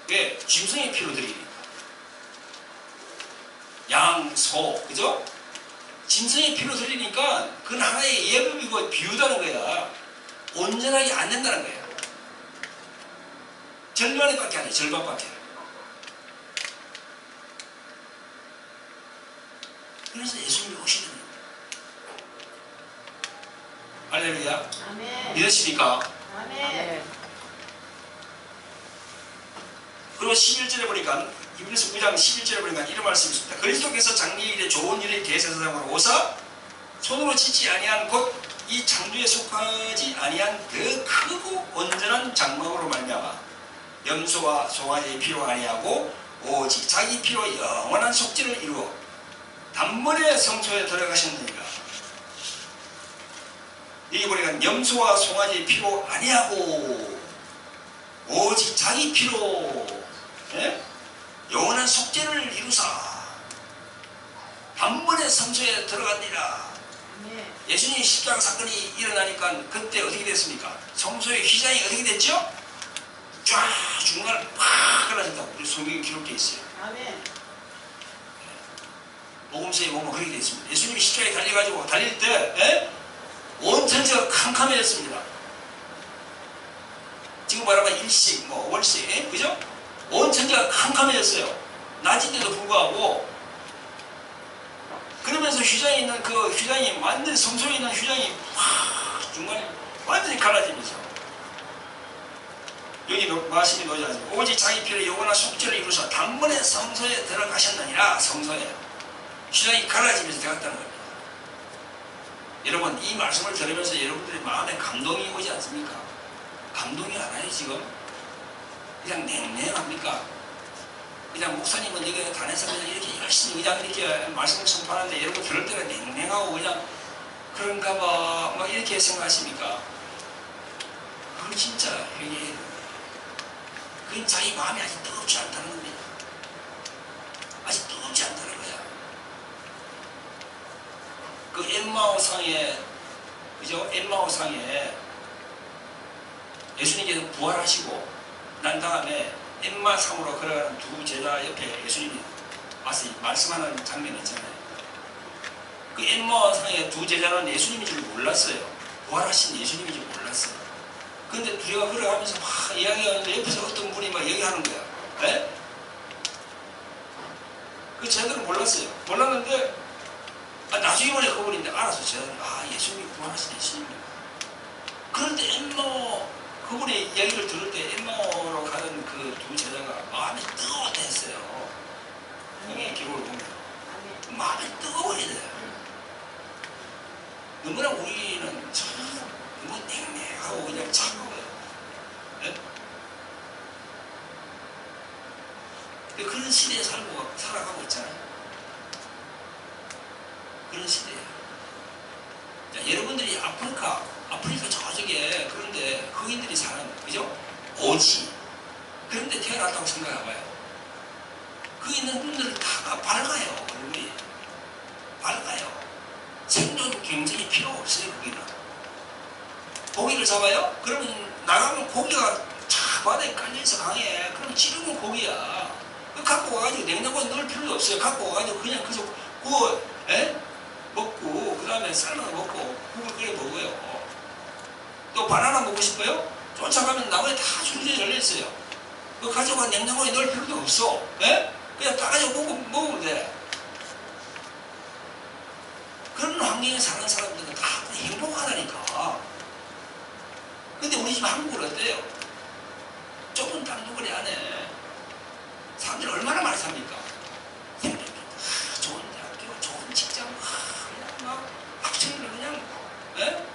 [SPEAKER 1] 왜? 짐승의 피로 드리니까. 양, 소, 그죠? 짐승의 피로 드리니까 그건 하나의 예법이고 비유다는 거야. 온전하게 안 된다는 거야. 절반밖에 안 돼. 절반밖에. 그래서 예수님이 오시는 거예요. 할렐루야.
[SPEAKER 2] 아멘.
[SPEAKER 1] 믿으십니까?
[SPEAKER 2] 아멘.
[SPEAKER 1] 그리고 11절에 보니까 히브리서 9장 11절에 보니까 이런 말씀이 있습니다. 그리스도께서 장래일에 좋은 일의 대제사장으로 오사 손으로 짓지 아니한 곧 이 창조에 속하지 아니한 그 크고 온전한 장막으로 말미암아 염소와 송아지의 피로 아니하고 오직 자기 피로 영원한 속죄를 이루어 단번에 성소에 들어가셨느니라. 여기 보니까 염소와 송아지의 피로 아니하고 오직 자기 피로 영원한 속죄를 이루사 단번에 성소에 들어갔니라. 예수님 십자가 사건이 일어나니까 그때 어떻게 됐습니까? 성소의 휘장이 어떻게 됐죠? 쫙 중간을 팍 갈라진다고 우리 성경에 기록되어 있어요.
[SPEAKER 2] 아멘.
[SPEAKER 1] 복음서에 보면 그렇게 되어 있습니다. 예수님이 십자가에 달려가지고 달릴 때 온 천지가 캄캄해졌습니다. 지금 말하면 일식, 월식, 그죠? 온 천지가 캄캄해졌어요. 낮인데도 불구하고. 그러면서 휘장에 있는 그 휘장이 완전히 성소에 있는 휘장이 확 중간에 완전히 갈라지면서 여기 말씀이 놓이지 않습니다. 오직 자기 피로 영원한 속죄를 이루셔 단번에 성소에 들어가셨느니라. 성소에 휘장이 갈라지면서 들어갔다는 겁니다. 여러분 이 말씀을 들으면서 여러분들의 마음에 감동이 오지 않습니까? 감동이 안 와요 지금? 그냥 냉랭합니까? 그냥 목사님은 여기 단에서 그냥 이렇게 열심히 그냥 이렇게 말씀을 선포하는데 여러분 들을 때가 냉랭하고 그냥 그런가 봐 막 이렇게 생각하십니까? 그건 진짜 회개해야 됩니다. 그건 자기 마음이 아직 뜨겁지 않다는 겁니다. 아직 뜨겁지 않다는 거야. 그 엠마오상에 그죠? 엠마오상에 예수님께서 부활하시고 난 다음에 엠마상으로 걸어가는 두 제자 옆에 예수님이 와서 말씀하는 장면이 있잖아요. 그 엠마상의 두 제자는 예수님인 줄 몰랐어요. 부활하신 예수님인 줄 몰랐어요. 근데 둘이가 걸어가면서 막 이야기하는데 옆에서 어떤 분이 막 얘기하는 거야. 네? 그 제자들은 몰랐어요. 몰랐는데 나중에 보니 그분인데 알아서 제자들은 예수님이 부활하신 예수님이야. 그런데 그분의 이야기를 들을 때 엠마오로 가는 그 두 제자가 마음이 뜨거웠다 했어요. 여기 기록을 보면 마음이 뜨거워야 돼요. 너무나 우리는 참 너무 냉랭하고 그냥 차가워요. 네? 그런 시대에 살아가고 있잖아요. 그런 시대에 자, 여러분들이 아프리카 저쪽에 그런데 흑인들이 사는 그죠? 오지 그런데 태어났다고 생각해봐요. 그 있는 분들 다 밝아요. 얼굴이 밝아요. 생존 경쟁이 필요 없어요. 거기는 고기를 잡아요? 그러면 나가면 고기가 차 바다에 깔려있어 강에. 그럼 찌르면 고기야. 갖고 와가지고 냉장고에 넣을 필요도 없어요. 갖고 와가지고 그냥 그래서 구워 에? 먹고 그 다음에 삶아 먹고 국을 끓여 먹어요. 또 바나나 먹고 싶어요? 쫓아가면 나무에 다 줄줄이 열려있어요. 그거 가져가 냉장고에 넣을 필요도 없어. 에? 그냥 따가지고 먹으면 돼. 그런 환경에 사는 사람들은 다 행복하다니까. 근데 우리 집 한국은 어때요? 좁은 땅덩어리 안에 사람들이 얼마나 많이 삽니까? 좋은 대학교, 좋은 직장, 그냥 막 학생들 그냥 에?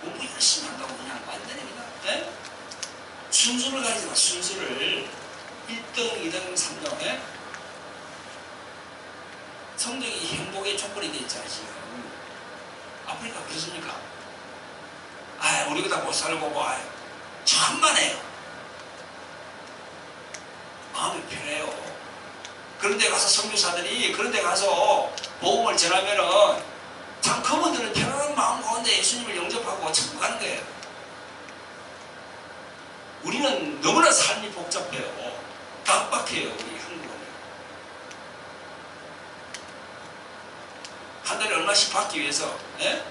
[SPEAKER 1] 공부 열심히 한다고 그냥 완전히 그냥 에? 순수를 가지마. 순수를 1등, 2등, 3등 에? 성적이 행복의 조건이 돼 있잖아 지금. 아프리카 그렇습니까? 아, 우리가 다 못 살고 뭐 천만에요. 마음이 편해요. 그런데 가서 선교사들이 그런데 가서 복음을 전하면은 참 그분들은 편안한 마음 가운데 예수님을 영접하고 천국 가는 거예요. 우리는 너무나 삶이 복잡해요. 깜빡해요. 우리 한국은. 한 달에 얼마씩 받기 위해서 예?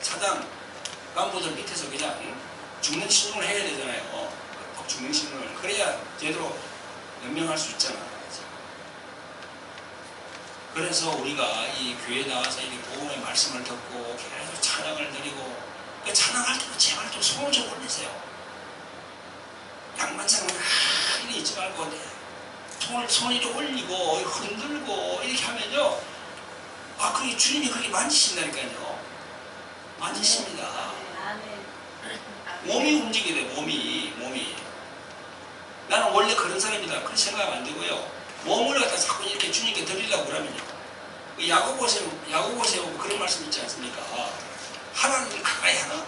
[SPEAKER 1] 사장 간부들 밑에서 그냥 죽는 신용을 해야 되잖아요. 죽는 신용을. 그래야 제대로 연명할 수 있잖아. 그래서 우리가 이 교회에 나와서 이 복음의 말씀을 듣고 계속 찬양을 드리고 그 찬양할 때도 제발 좀 손을 좀 올리세요. 양반처럼 이렇게 있지 말고 손을 이렇게 올리고 흔들고 이렇게 하면요. 아, 그게 주님이 그렇게 만지신다니까요. 만지십니다. 몸이 움직이게 돼. 몸이. 나는 원래 그런 사람이다. 그런 생각 안 되고요. 몸을 갖다 자꾸 이렇게 주님께 드리려고 그러면요. 야고보세 오고 그런 말씀 있지 않습니까? 하나님을 가까이 하나?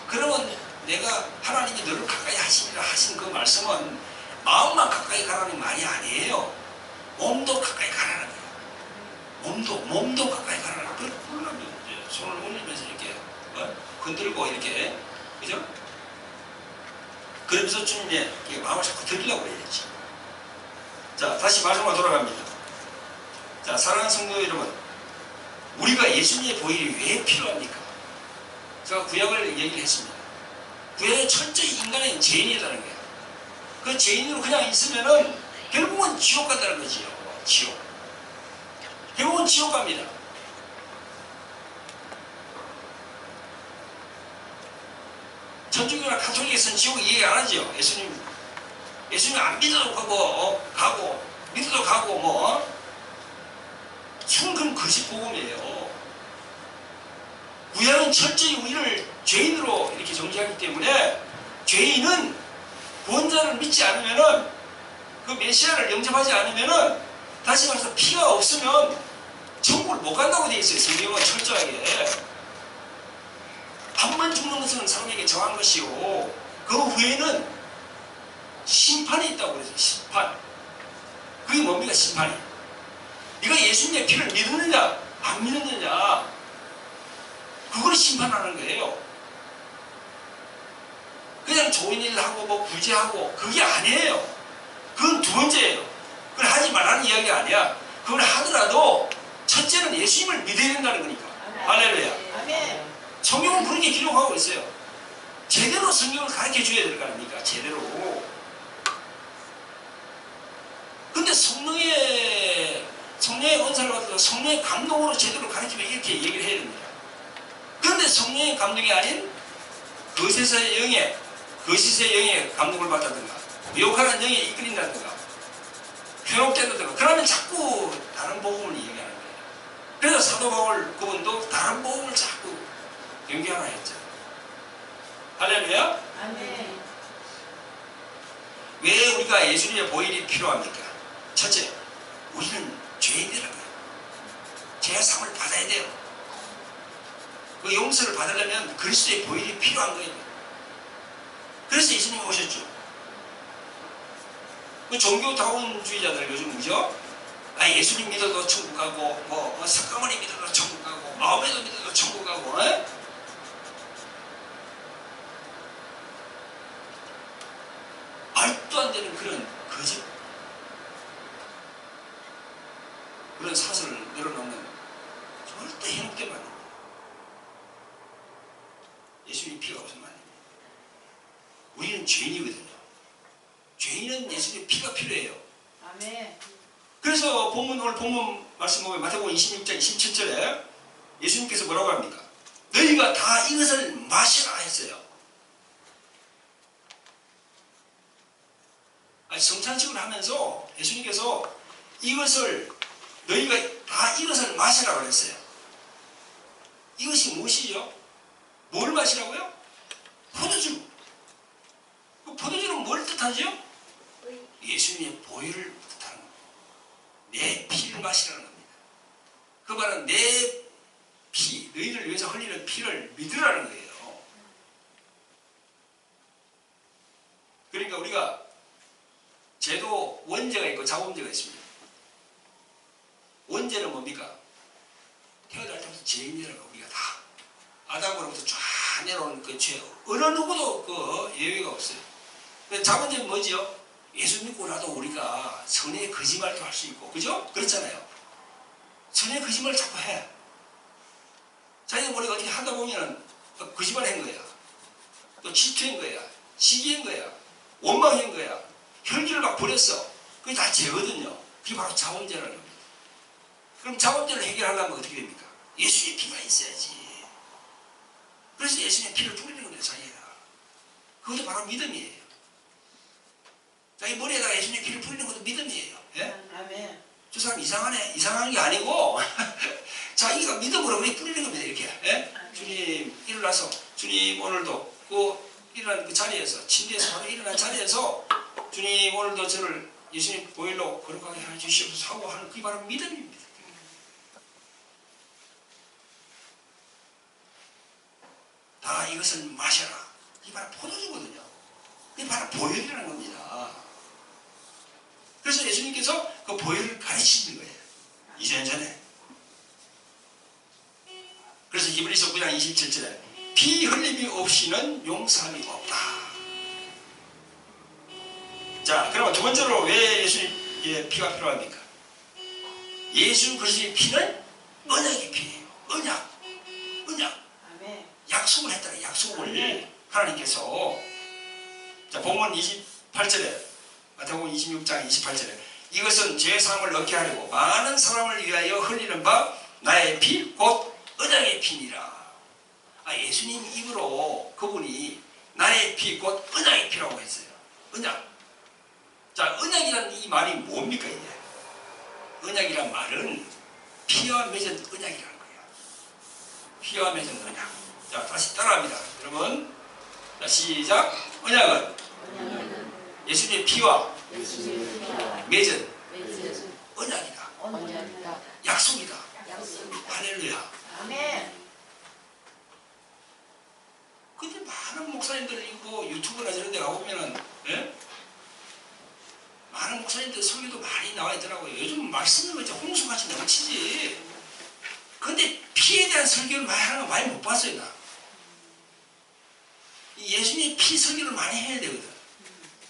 [SPEAKER 1] 그러면 내가 하나님이 너를 가까이 하시리라 하신 그 말씀은 마음만 가까이 가라는 말이 아니에요. 몸도 가까이 가라는 거예요. 몸도 가까이 가라는 거예요. 그러면 이제 손을 올리면서 이렇게 흔들고 이렇게, 그죠? 그러면서 주님의 마음을 자꾸 드리려고 해야지. 자, 다시 말씀으로 돌아갑니다. 자, 사랑하는 성도 여러분, 우리가 예수님의 보혈이 왜 필요합니까? 제가 구약을 얘기를 했습니다. 구약은 철저히 인간의 죄인이라는 거예요. 그 죄인으로 그냥 있으면은 결국은 지옥 간다는 거지요. 지옥. 결국은 지옥 갑니다. 천주교나 가톨릭에서는 지옥 이해 안 하죠. 예수님 안 믿어도 가고 믿어도 가고 그건 거짓 복음이에요. 구약은 철저히 우리를 죄인으로 이렇게 정죄하기 때문에 죄인은 구원자를 믿지 않으면은 그 메시아를 영접하지 않으면은 다시 말해서 피가 없으면 천국을 못 간다고 되어 있어요. 성경은 철저하게. 한 번 죽는 것은 사람에게 정한 것이고 그 후에는 심판이 있다고 그랬어요. 심판. 그게 뭡니까? 심판이. 네가 예수님의 피를 믿느냐 안 믿느냐 그걸 심판하는 거예요. 그냥 좋은 일 하고 구제하고 그게 아니에요. 그건 두 번째예요. 그걸 하지 말라는 이야기가 아니야. 그걸 하더라도 첫째는 예수님을 믿어야 된다는 거니까. 할렐루야.
[SPEAKER 2] 아멘.
[SPEAKER 1] 성경은 그렇게 기록하고 있어요. 제대로 성경을 가르쳐 줘야 될 거 아닙니까? 제대로. 근데 성령의 은사를 받아서 성령의 감동으로 제대로 가르치면 이렇게 얘기를 해야 됩니다. 그런데 성령의 감동이 아닌 거짓의 영의 감동을 받다든가 미혹하는 영에 이끌린다든가 현혹된다든가 그러면 자꾸 다른 복음을 얘기하는 거예요. 그래서 사도 바울 그분도 다른 복음을 자꾸 연기하나 했죠. 할렐루야.
[SPEAKER 2] 아멘.
[SPEAKER 1] 왜 우리가 예수님의 보혈이 필요합니까? 첫째, 우리는 죄인이라는 거예요. 죄사함을 받아야 돼요. 그 용서를 받으려면 그리스도의 보혈이 필요한 거예요. 그래서 예수님이 오셨죠. 그 종교다운주의자들 요즘 그죠? 예수님 믿어도 천국 가고 석가모니 믿어도 천국 가고 마음에도 믿어도 천국 가고 말도 안 되는 그런 거짓 예수님 피가 없으면 안 됩니다. 우리는 죄인이거든요. 죄인은 예수님의 피가 필요해요.
[SPEAKER 2] 아멘.
[SPEAKER 1] 그래서 오늘 본문 말씀 보면 마태복음 26장 27절에 예수님께서 뭐라고 합니까? 너희가 다 이것을 마시라 했어요. 성찬식을 하면서 예수님께서 너희가 다 이것을 마시라고 했어요. 이것이 무엇이죠? 뭘 마시라고요? 포도주. 그 포도주는 뭘 뜻하죠? 예수님의 보혈을 뜻하는 겁니다. 내 피를 마시라는 겁니다. 그 말은 내 피, 너희를 위해서 흘리는 피를 믿으라는 거예요. 그러니까 우리가 제도 원죄가 있고 자범죄가 있습니다. 원죄는 뭡니까? 태어날 때부터 죄인이라고 우리가 다 아담으로부터 쫙 내려오는 그 죄 어느 누구도 그 예외가 없어요. 자범죄는 뭐지요? 예수 믿고 나도 우리가 선의 거짓말도 할 수 있고, 그죠? 그렇잖아요. 선의 거짓말을 자꾸 해. 자기가 머리가 어떻게 하다 보면은 거짓말 한 거야. 또 질투한 거야. 시기한 거야. 원망한 거야. 혈기를 막 버렸어. 그게 다 죄거든요. 그게 바로 자범죄라는 겁니다. 그럼 자범죄를 해결하려면 어떻게 됩니까? 예수의 피가 있어야지. 그래서 예수님의 피를 뿌리는 겁니다. 자기가. 그것도 바로 믿음이에요. 자기 머리에다가 예수님의 피를 뿌리는 것도 믿음이에요. 예?
[SPEAKER 2] 아멘.
[SPEAKER 1] 저 사람 이상하네. 이상한 게 아니고 자기가 믿음으로 그렇게 뿌리는 겁니다. 이렇게. 예? 주님 일어나서 주님 오늘도 일어난 그 자리에서 침대에서 바로 일어난 자리에서 주님 오늘도 저를 예수님 보혈로 거룩하게 해주시옵소서 하고 하는 그게 바로 믿음입니다. 다 이것을 마셔라. 이게 바로 포도주거든요. 이게 바로 보혈이라는 겁니다. 그래서 예수님께서 그 보혈을 가르치는 거예요. 2000년 전에. 그래서 히브리서 9장 27절에 피 흘림이 없이는 용서함이 없다. 자, 그러면 두 번째로 왜 예수님의 피가 필요합니까? 예수 그리스도의 피는 언약의 피예요. 언약.
[SPEAKER 2] 아멘.
[SPEAKER 1] 약속을 했다는 약속을 하나님께서. 자, 본문 28절에 마태복음 26장 28절에 이것은 죄사함을 얻게 하려고 많은 사람을 위하여 흘리는 바 나의 피 곧 언약의 피니라. 예수님 입으로 그분이 나의 피 곧 언약의 피라고 했어요. 언약. 자, 언약이라는 이 말이 뭡니까 이게? 언약이란 말은 피와 맺은 언약이라는 거예요. 피와 맺은 언약. 자, 다시 따라합니다. 여러분, 자, 시작. 언약은 예수님의 피와 맺은 언약이다. 약속이다. 할렐루야.
[SPEAKER 2] 아멘.
[SPEAKER 1] 근데 많은 목사님들 유튜브나 저런 데 가보면은, 예? 많은 목사님들 설교도 많이 나와 있더라고요. 요즘 말씀은 이제 홍수같이 넘치지. 근데 피에 대한 설교를 많이 하는 거 많이 못 봤어요, 나. 예수님의 피 설교를 많이 해야 되거든.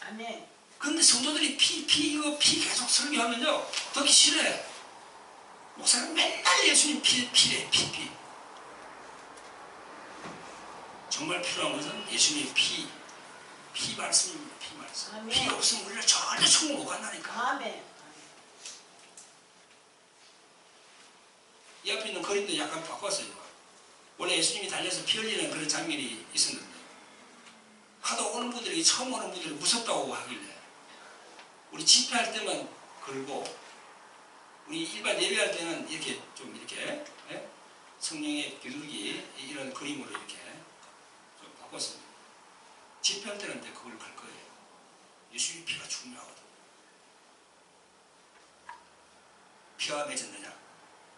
[SPEAKER 2] 아멘.
[SPEAKER 1] 근데 성도들이 피 계속 설교하면요, 듣기 싫어해. 목사는 맨날 예수님 피래. 정말 필요한 것은 예수님의 피 말씀입니다. 피 말씀.
[SPEAKER 2] 아멘.
[SPEAKER 1] 피 없으면 우리를 전혀 천국 못 간다니까.
[SPEAKER 2] 아멘.
[SPEAKER 1] 이 앞에 있는 그림도 약간 바꿨어요. 원래 예수님이 달려서 피 흘리는 그런 장면이 있었는데 하도 오는 분들이 처음 오는 분들이 무섭다고 하길래 우리 집회할 때만 걸고 우리 일반 예배할 때는 이렇게 좀 이렇게 성령의 비둘기 이런 그림으로 이렇게 좀 바꿨습니다. 집회할 때는 그걸 걸 거예요. 예수님의 피가 중요하거든. 피와 맺었느냐.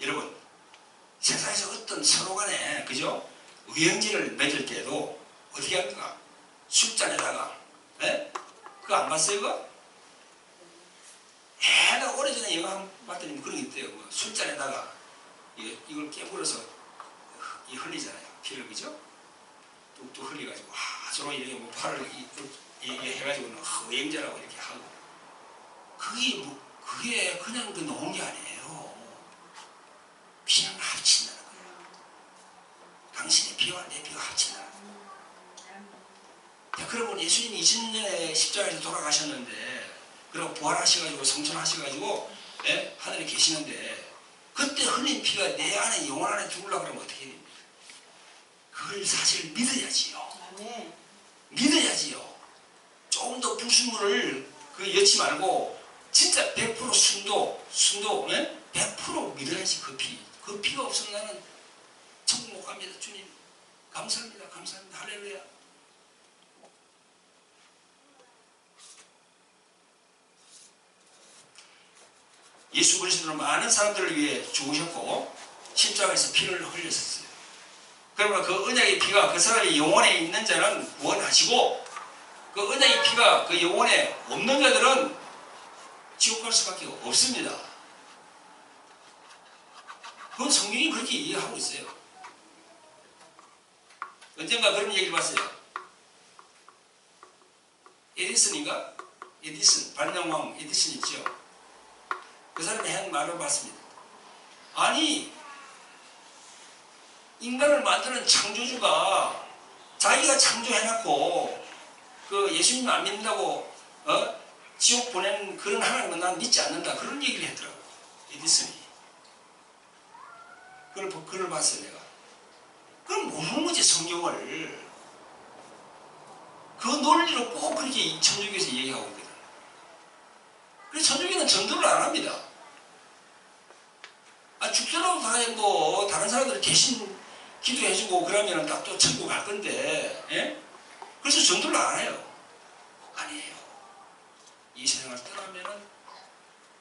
[SPEAKER 1] 여러분, 세상에서 어떤 서로 간에, 그죠? 의형제를 맺을 때도 어떻게 합니까? 술잔에다가, 그거 안 봤어요, 그거? 오래전에 영화 한번 봤더니 그런 게 있대요. 술잔에다가 이걸 깨물어서 흘리잖아요. 피를, 그죠? 뚝뚝 흘려가지고, 서로 이렇게 팔을 해가지고 의형제라고 이렇게 하고. 그게 그냥 놓은 게 아니에요. 그냥 합친다는 거예요. 당신의 피와 내 피가 합친다는 거예요. 그러고 예수님이 2000년에 십자가에서 돌아가셨는데, 그리고 부활하셔가지고 성천하셔가지고 하늘에 계시는데, 그때 흘린 피가 내 안에 영혼 안에 들어오려고 그러면 어떻게 됩니까? 그걸 사실 믿어야지요.
[SPEAKER 2] 아멘.
[SPEAKER 1] 믿어야지요. 조금 더 불순물을 엮지 말고 진짜 100% 순도 100% 믿어야지. 그 피가 없으면 나는 천국 못 갑니다. 주님 감사합니다. 감사합니다. 할렐루야. 예수 그리스도는 많은 사람들을 위해 죽으셨고 십자가에서 피를 흘렸었어요. 그러면 그 언약의 피가 그 사람의 영혼에 있는 자는 구원하시고, 그 언약의 피가 그 영혼에 없는 자들은 지옥 갈 수밖에 없습니다. 그건 성경이 그렇게 이해하고 있어요. 언젠가 그런 얘기를 봤어요. 에디슨인가? 에디슨, 발명왕 에디슨 있죠. 그 사람이 한 말을 봤습니다. 아니, 인간을 만드는 창조주가 자기가 창조해놨고 그 예수님 안 믿는다고 지옥 보내는 그런 하나님은 난 믿지 않는다. 그런 얘기를 했더라고, 에디슨이. 그걸 봤어요, 내가. 그럼 모르는 거지, 성경을. 그 논리로 꼭 그렇게 천주교에서 얘기하고 있거든. 그래서 천주교는 전도를 안 합니다. 죽더라도 뭐 다른 사람들 대신 기도해주고 그러면 딱 또 천국 갈 건데, 그래서 전도를 안 해요. 아니에요. 이 세상을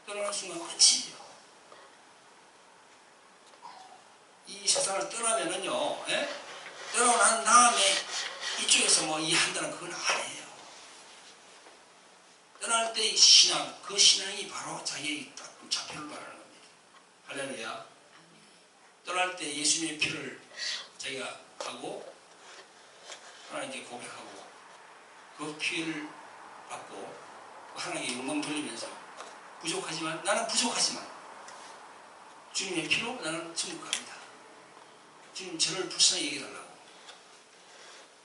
[SPEAKER 1] 떠나는 순간 끝이에요. 이 세상을 떠나면은요, 떠나고 난 다음에 이쪽에서 뭐 이해한다는 그건 아니에요. 떠날 때의 신앙, 그 신앙이 바로 자기의 딱 좌표를 말하는 겁니다. 할렐루야. 떠날 때 예수님의 피를 자기가 하고 하나님께 고백하고 그 피를 받고 하나님께 영광 돌리면서 나는 부족하지만 주님의 피로 나는 천국 갑니다. 주님 저를 불쌍히 여겨달라고.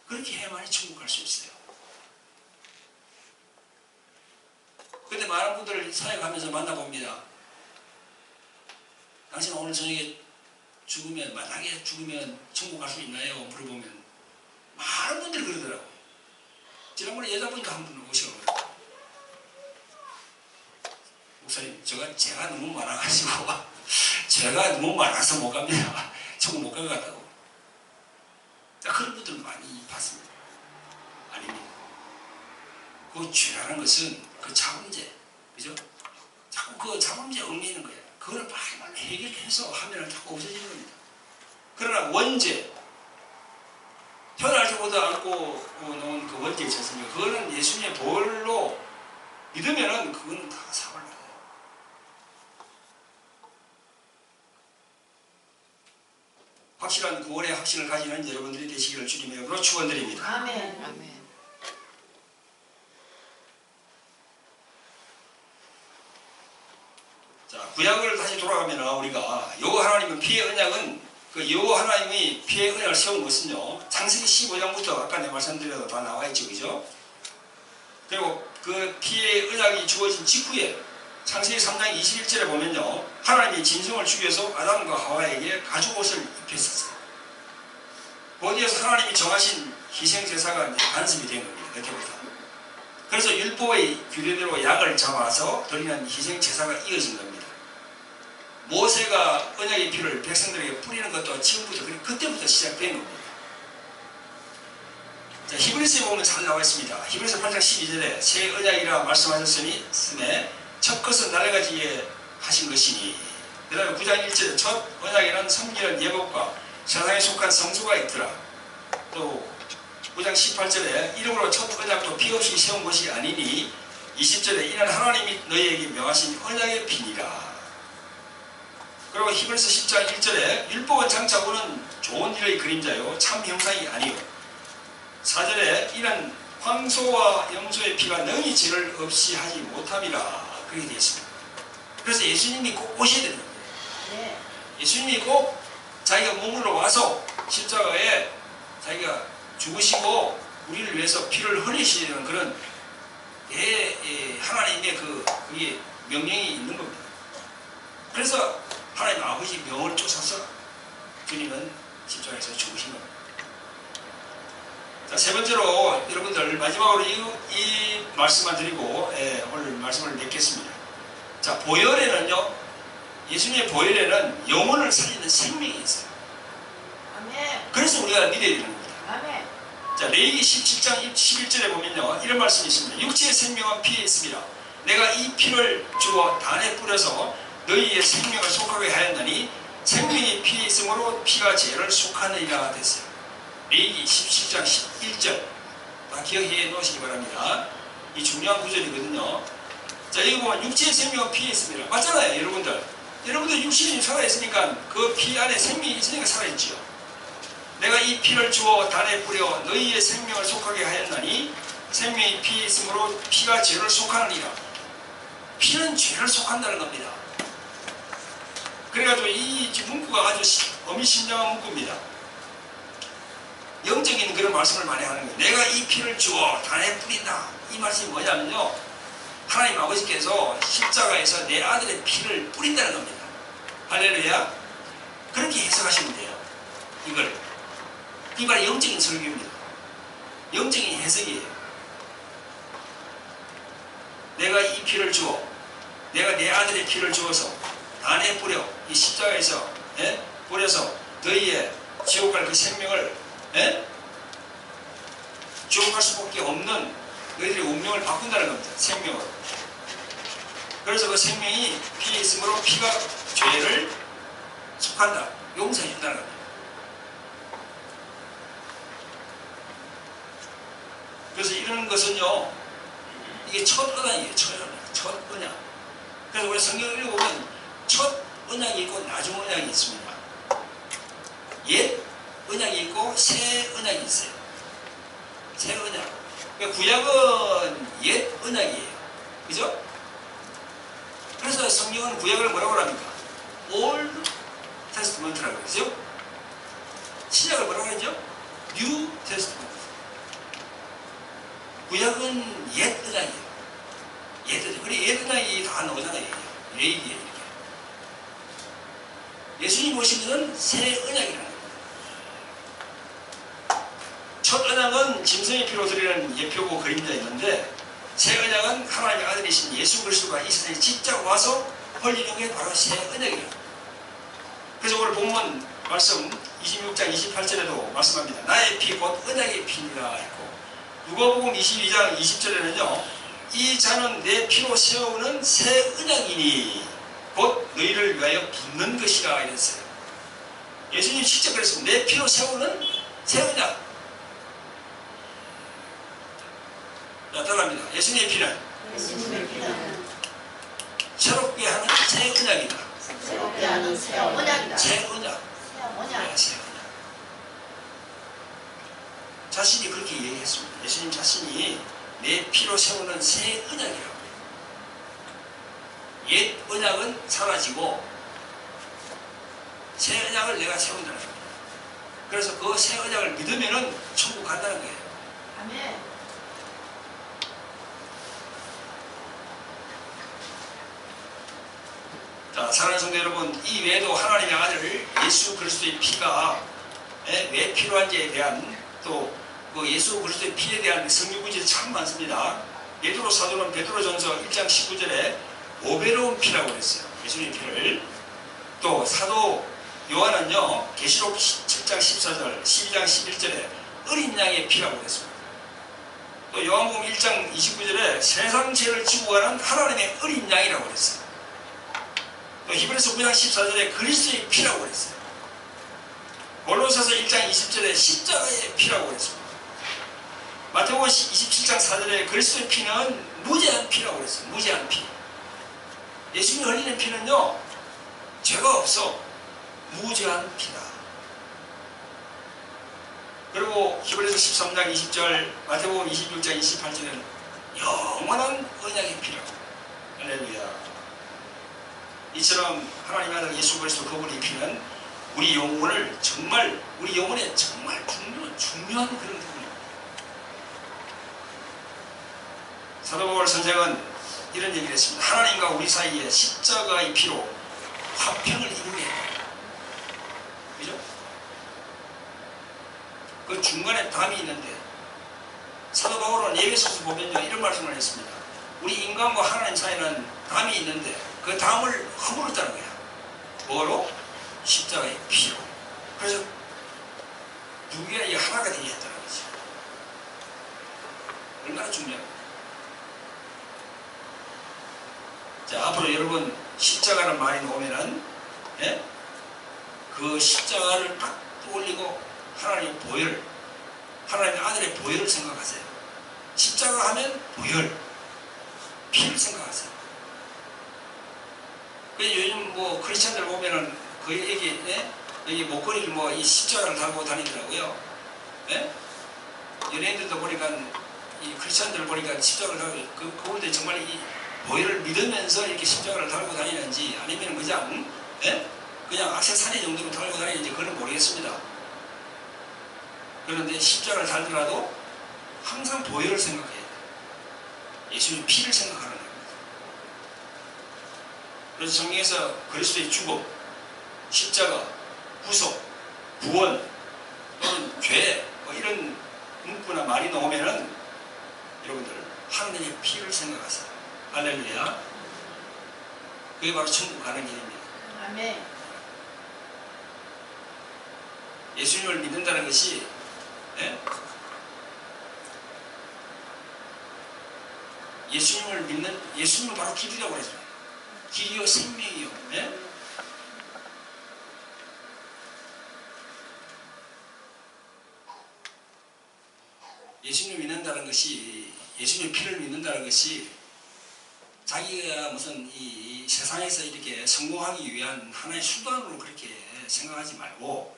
[SPEAKER 1] 그렇게 해야만이 천국 갈 수 있어요. 근데 많은 분들을 사역하면서 만나봅니다. 당신은 오늘 저녁에 만약에 죽으면 천국 갈 수 있나요? 물어보면 많은 분들이 그러더라고요. 지난번에 여자분도 한 분 오셔가지고, 목사님, 제가 너무 많아가지고 제가 너무 많아서 못 갑니다. 천국 못 갈 것 같다고. 그런 분들 많이 봤습니다. 아닙니다. 그 죄라는 것은 그 자범죄, 그죠? 자꾸 그 자범죄에 얽매이는 거예요. 그거를 빨리 해결해서 하면 자꾸 없어지는 겁니다. 그러나 원죄, 태어나지도 않고 놓은 그 원죄 있지 않습니까? 그거는 예수님의 보혈로 믿으면은 그거는 다 사과를 받아요. 확실한 구원의 확신을 가지는 여러분들이 되시기를 주님의 이름으로 축원드립니다.
[SPEAKER 2] 아멘.
[SPEAKER 3] 아멘.
[SPEAKER 1] 자, 구약을 다시 돌아가면 우리가 여호와 하나님의 피의 언약은 그 여호와 하나님이 피의 언약을 세운 것은요, 창세기 15장부터 아까 내 말씀드려도 다 나와 있죠, 그죠? 그리고 그 피의 언약이 주어진 직후에 창세기 3장 21절에 보면요, 하나님이 짐승을 죽여서 아담과 하와에게 가죽 옷을 입혔었어요. 거기에서 하나님이 정하신 희생제사가 간섭이 된 겁니다. 그때부터. 그래서 율법의 규례대로 약을 잡아서 드리는 희생제사가 이어진 겁니다. 모세가 언약의 피를 백성들에게 뿌리는 것도 지금부터, 그때부터 시작된 겁니다. 자, 히브리서에 보면 잘 나와 있습니다. 히브리서 8장 12절에 새 언약이라 말씀하셨으니 첫 것은 날아가지에 하신 것이니, 그 다음에 9장 1절에 첫 언약에는 섬기는 예법과 세상에 속한 성소가 있더라. 또 9장 18절에 이름으로 첫 언약도 피 없이 세운 것이 아니니, 20절에 이는 하나님이 너희에게 명하신 언약의 피니라. 그리고 히브리서 10장 1절에 율법은 장차 오는 좋은 일의 그림자요 참 형상이 아니요. 4절에 이는 황소와 염소의 피가 능히 죄를 없이 하지 못함이라. 그렇게 되어 있습니다. 그래서 예수님이 꼭 오셔야 되는 거예요.
[SPEAKER 2] 네.
[SPEAKER 1] 예수님이 꼭 자기가 몸으로 와서 십자가에 자기가 죽으시고 우리를 위해서 피를 흘리시는 그런 하나님의 그게 명령이 있는 겁니다. 그래서 하나님 아버지 명을 쫓아서 주님은 십자가에서 죽으신 겁니다. 자, 세 번째로 여러분들 마지막으로 이 말씀만 드리고 오늘 말씀을 맺겠습니다. 자, 보혈에는요, 예수님의 보혈에는 영혼을 살리는 생명이 있어요.
[SPEAKER 2] 아멘.
[SPEAKER 1] 그래서 우리가 믿어야 되는 겁니다.
[SPEAKER 2] 아멘.
[SPEAKER 1] 자, 레위기 17장 11절에 보면요, 이런 말씀이 있습니다. 육체의 생명은 피에 있습니다. 내가 이 피를 주어 단에 뿌려서 너희의 생명을 속하게 하였나니 생명이 피에 있으므로 피가 죄를 속하느니라 됐어요. 레위기 17장 11절 다 기억해 놓으시기 바랍니다. 이 중요한 구절이거든요. 자, 여기 보면 육체의 생명은 피에 있습니다. 맞잖아요, 여러분들. 여러분들 육신이 살아있으니까 그 피 안에 생명이 있으니까 살아있지요. 내가 이 피를 주어 단에 뿌려 너희의 생명을 속하게 하였나니 생명이 피에 있으므로 피가 죄를 속하느니라. 피는 죄를 속한다는 겁니다. 그래가지고 이 문구가 아주 어미심장한 문구입니다. 영적인 그런 말씀을 많이 하는 거예요. 내가 이 피를 주어 단에 뿌린다. 이 말씀이 뭐냐면요, 하나님 아버지께서 십자가에서 내 아들의 피를 뿌린다는 겁니다. 할렐루야. 그렇게 해석하시면 돼요. 이 말이 영적인 설교입니다. 영적인 해석이에요. 내가 이 피를 주어, 내가 내 아들의 피를 주어서 단에 뿌려, 이 십자가에서 뿌려서 너희의 지옥 갈 그 생명을 지옥 갈 수밖에 없는 너희들의 운명을 바꾼다는 겁니다. 생명으로. 그래서 그 생명이 피에 있으므로 피가 죄를 속한다, 용서해 준다는 겁니다. 그래서 이런 것은요, 이게 첫 언약이에요. 첫 언약. 그래서 우리 성경을 읽어보면 첫 언약이 있고 나중 언약이 있습니다. 옛 언약이 있고 새 언약이 있어요. 새 언약. 그러니까 구약은 옛 언약이에요. 그죠? 그래서 성경은 구약을 뭐라고 합니까? Old Testament라고 그러죠? 신약을 뭐라고 하죠? New Testament. 구약은 옛 언약이에요. 옛 언약. 그래, 옛 언약이 다 나오잖아요. 레위기에 이렇게. 예수님 오신 것은 새 언약이라는 거예요. 첫 언약은 짐승의 피로 드리는 예표고 그림자 있는데, 새 언약은 하나님의 아들이신 예수 그리스도가 이 세상에 직접 와서 흘리는 게 바로 새 언약이에요. 그래서 오늘 본문 말씀 26장 28절에도 말씀합니다. 나의 피 곧 언약의 피니라 했고, 누가복음 22장 20절에는요, 이 자는 내 피로 세우는 새 언약이니 곧 너희를 위하여 붓는 것이라 이랬어요. 예수님 직접 그랬습니다. 내 피로 세우는 새 언약. 자, 따라합니다. 예수님의 피는 새롭게 하는 새 언약이다.
[SPEAKER 2] 새롭게 하는 새 언약이다.
[SPEAKER 1] 새 언약.
[SPEAKER 2] 새 언약.
[SPEAKER 1] 네, 새 언약. 자신이 그렇게 얘기했습니다. 예수님 자신이 내 피로 세우는 새 언약이라고. 옛 언약은 사라지고 새 언약을 내가 세운다는 겁니다. 그래서 그 새 언약을 믿으면은 천국 간다는 거예요.
[SPEAKER 2] 아멘.
[SPEAKER 1] 자, 사랑하는 성도 여러분, 이 외에도 하나님의 아들 예수 그리스도의 피가 왜 필요한지에 대한, 또 그 예수 그리스도의 피에 대한 성경 구절이 참 많습니다. 베드로 사도는 베드로전서 1장 19절에 오배로운 피라고 그랬어요. 예수님의 피를. 또 사도 요한은요, 계시록 7장 14절, 12장 11절에 어린 양의 피라고 그랬습니다. 또 요한복음 1장 29절에 세상 죄를 지고 가는 하나님의 어린 양이라고 그랬어요. 또 히브리서 9장 14절에 그리스도의 피라고 그랬어요. 골로새서 1장 20절에 십자가의 피라고 그랬습니다. 마태복음 27장 4절에 그리스도의 피는 무죄한 피라고 그랬어요. 무죄한 피. 예수님이 흘리는 피는요, 죄가 없어. 무죄한 피다. 그리고 히브리서 13장 20절, 마태복음 26장 28절에는 영원한 언약의 피라고. 할렐루야. 이처럼 하나님의 아들 예수 그리스도 그분의 피는 우리 영혼을 정말, 우리 영혼에 정말 중요한 그런 부분입니다. 사도 바울 선생은 이런 얘기를 했습니다. 하나님과 우리 사이에 십자가의 피로 화평을 이루게 했다. 그죠? 그 중간에 담이 있는데 사도 바울은 에베소서 보면요 이런 말씀을 했습니다. 우리 인간과 하나님 사이에는 담이 있는데 그 담을 허물었다는 거야. 뭐로? 십자가의 피로. 그래서 두 개가 이 하나가 되게 했다는 거지. 얼마나 중요합니까? 자, 앞으로 여러분 십자가를 많이 놓으면은 예? 그 십자가를 딱 올리고 하나님의 보혈, 하나님의 아들의 보혈을 생각하세요. 십자가 하면 보혈, 피를 생각하세요. 요즘 뭐 크리스천들 보면은 거의 여기 목걸이를 뭐 이 십자가를 달고 다니더라고요. 예? 연예인들도 보니까 이 크리스천들 보니까 십자가를 달고 그분들 정말 이 보혈을 믿으면서 이렇게 십자가를 달고 다니는지 아니면 그냥 그냥 액세서리 정도로 달고 다니는지 그건 모르겠습니다. 그런데 십자가를 달더라도 항상 보혈을 생각해야 돼요. 예수님 피를 생각하는 겁니다. 그래서 성경에서 그리스도의 죽음, 십자가, 구속, 구원 또는 죄 뭐 이런 문구나 말이 나오면은 여러분들 하나님의 피를 생각하세요. 할렐루야. 그게 바로 천국 가는 길입니다.
[SPEAKER 2] 아멘.
[SPEAKER 1] 예수님을 믿는다는 것이 예수님은 바로 길이라고 그랬어요. 길이요 생명이요. 예수님을 믿는다는 것이 예수님의 피를 믿는다는 것이 자기가 무슨 이 세상에서 이렇게 성공하기 위한 하나의 수단으로 그렇게 생각하지 말고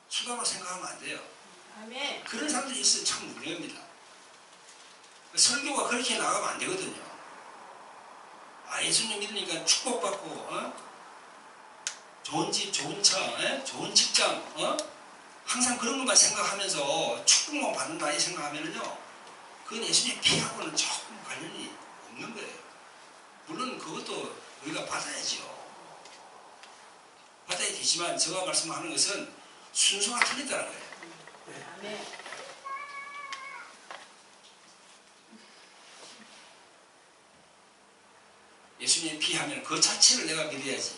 [SPEAKER 1] 수단으로 생각하면 안 돼요.
[SPEAKER 2] 아멘.
[SPEAKER 1] 그런 사람들이 있어요. 참 무례합니다. 설교가 그렇게 나가면 안 되거든요. 예수님 믿으니까 축복받고 좋은 집, 좋은 차, 좋은 직장 항상 그런 것만 생각하면서 축복만 받는다 이 생각하면은요 그건 예수님의 피하고는 조금 관련이 없는 거예요. 물론 그것도 우리가 받아야죠. 받아야 되지만 제가 말씀하는 것은 순서가 틀리다는 거예요.
[SPEAKER 2] 아멘.
[SPEAKER 1] 예수님의 피 하면 그 자체를 내가 믿어야지.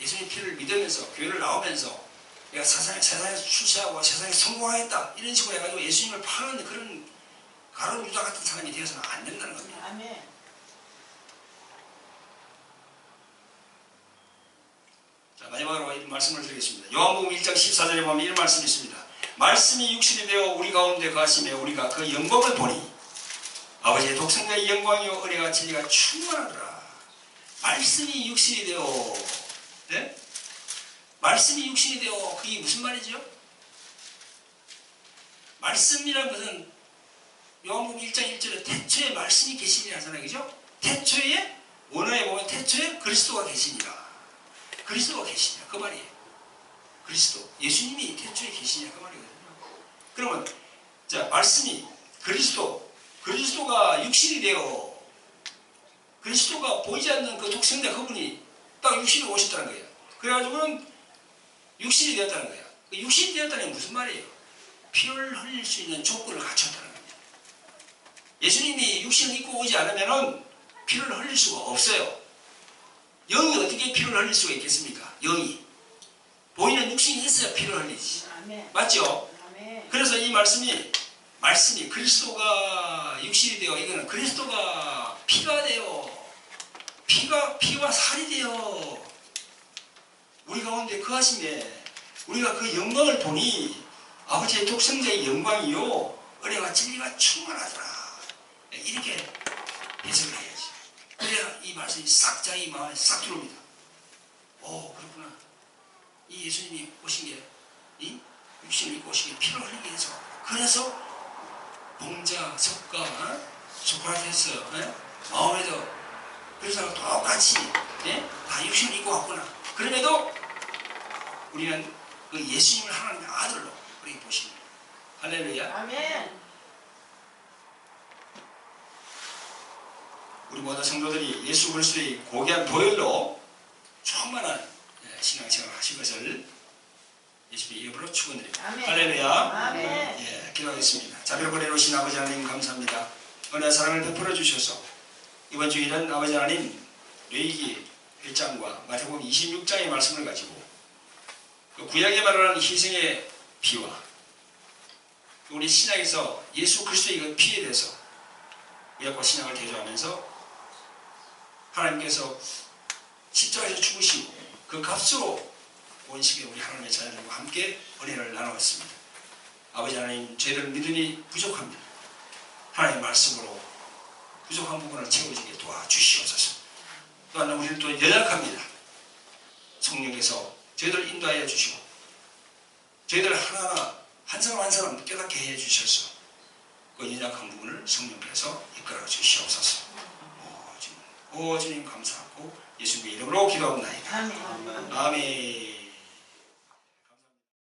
[SPEAKER 1] 예수님의 피를 믿으면서 교회를 나오면서 내가 세상에서 출세하고 세상에 성공하겠다 이런 식으로 해가지고 예수님을 파는 그런 가룟 유다 같은 사람이 되어서는 안 된다는 겁니다.
[SPEAKER 2] 아멘.
[SPEAKER 1] 자, 마지막으로 이 말씀을 드리겠습니다. 요한복음 1장 14절에 보면 이런 말씀이 있습니다. 말씀이 육신이 되어 우리 가운데 가시며 우리가 그 영광을 보니 아버지의 독생자의 영광이요 은혜와 진리가 충만하더라. 말씀이 육신이 되어 말씀이 육신이 되어 그게 무슨 말이죠? 말씀이라는 것은 요한복음 1장 1절에 태초에 말씀이 계시니라 하잖아요. 그죠? 태초에 원어에 보면 태초에 그리스도가 계시니라. 그리스도가 계시니라 그 말이에요. 그리스도 예수님이 태초에 계시니라 그 말이거든요. 그러면 자 말씀이 그리스도가 육신이 되어 그리스도가 보이지 않는 그 독생자 그분이 딱 육신으로 오셨다는 거예요. 그래가지고는 육신이 되었다는 거예요. 육신이 되었다는 게 무슨 말이에요? 피를 흘릴 수 있는 조건을 갖췄다는 겁니다. 예수님이 육신을 입고 오지 않으면 피를 흘릴 수가 없어요. 영이 어떻게 피를 흘릴 수가 있겠습니까? 영이. 보이는 육신이 있어야 피를 흘리지.
[SPEAKER 2] 아멘.
[SPEAKER 1] 맞죠?
[SPEAKER 2] 아멘.
[SPEAKER 1] 그래서 이 말씀이 그리스도가 육신이 되어 이거는 그리스도가 피가 되어 피와 살이 되어 우리 가운데 거하심에 우리가 그 영광을 보니 아버지의 독생자의 영광이요 은혜와 진리가 충만하더라. 이렇게 해석을 해야지. 그래야 이 말씀이 싹 자기 마음에 싹 들어옵니다. 오 그렇구나. 이 예수님이 오신 게 이 육신을 입고 오신 게 피를 흘리게 해서 그래서 봉자, 석가, 소크라테스, 마오메도 그래서 똑같이 다 육신을 입고 왔구나. 그럼에도 우리는 그 예수님을 하나님의 아들로 우리 보십니다. 할렐루야.
[SPEAKER 2] 아멘.
[SPEAKER 1] 우리 모든 성도들이 예수 그리스도의 고귀한 보혈로 충만한 신앙생활을 하실 것을 예수님의 이름으로 축원드립니다.
[SPEAKER 2] 아멘.
[SPEAKER 1] 할렐루야.
[SPEAKER 2] 아멘.
[SPEAKER 1] 예, 기도하겠습니다. 자비를 보내놓으신 아버지 하나님 감사합니다. 은혜 사랑을 베풀어 주셔서 이번 주일은 아버지 하나님 레위기 1장과 마태복음 26장의 말씀을 가지고 그 구약에 말하는 희생의 피와 우리 신약에서 예수 그리스도의 그 피에 대해서 구약과 신약을 대조하면서 하나님께서 십자가에서 죽으시고 그 값으로 온 시기에 우리 하나님의 자녀들과 함께 은혜를 나누었습니다. 아버지 하나님, 저희들 믿음이 부족합니다. 하나님의 말씀으로 부족한 부분을 채워주게 도와주시옵소서. 또한 우리는 또 연약합니다. 성령께서 저희들 인도하여 주시고 저희들 하나하나 한 사람 한 사람 깨닫게 해 주셔서 그 연약한 부분을 성령께서 이끌어 주시옵소서. 오 주님 감사하고 예수님의 이름으로 기도합니다.
[SPEAKER 2] 아멘.
[SPEAKER 1] 아멘.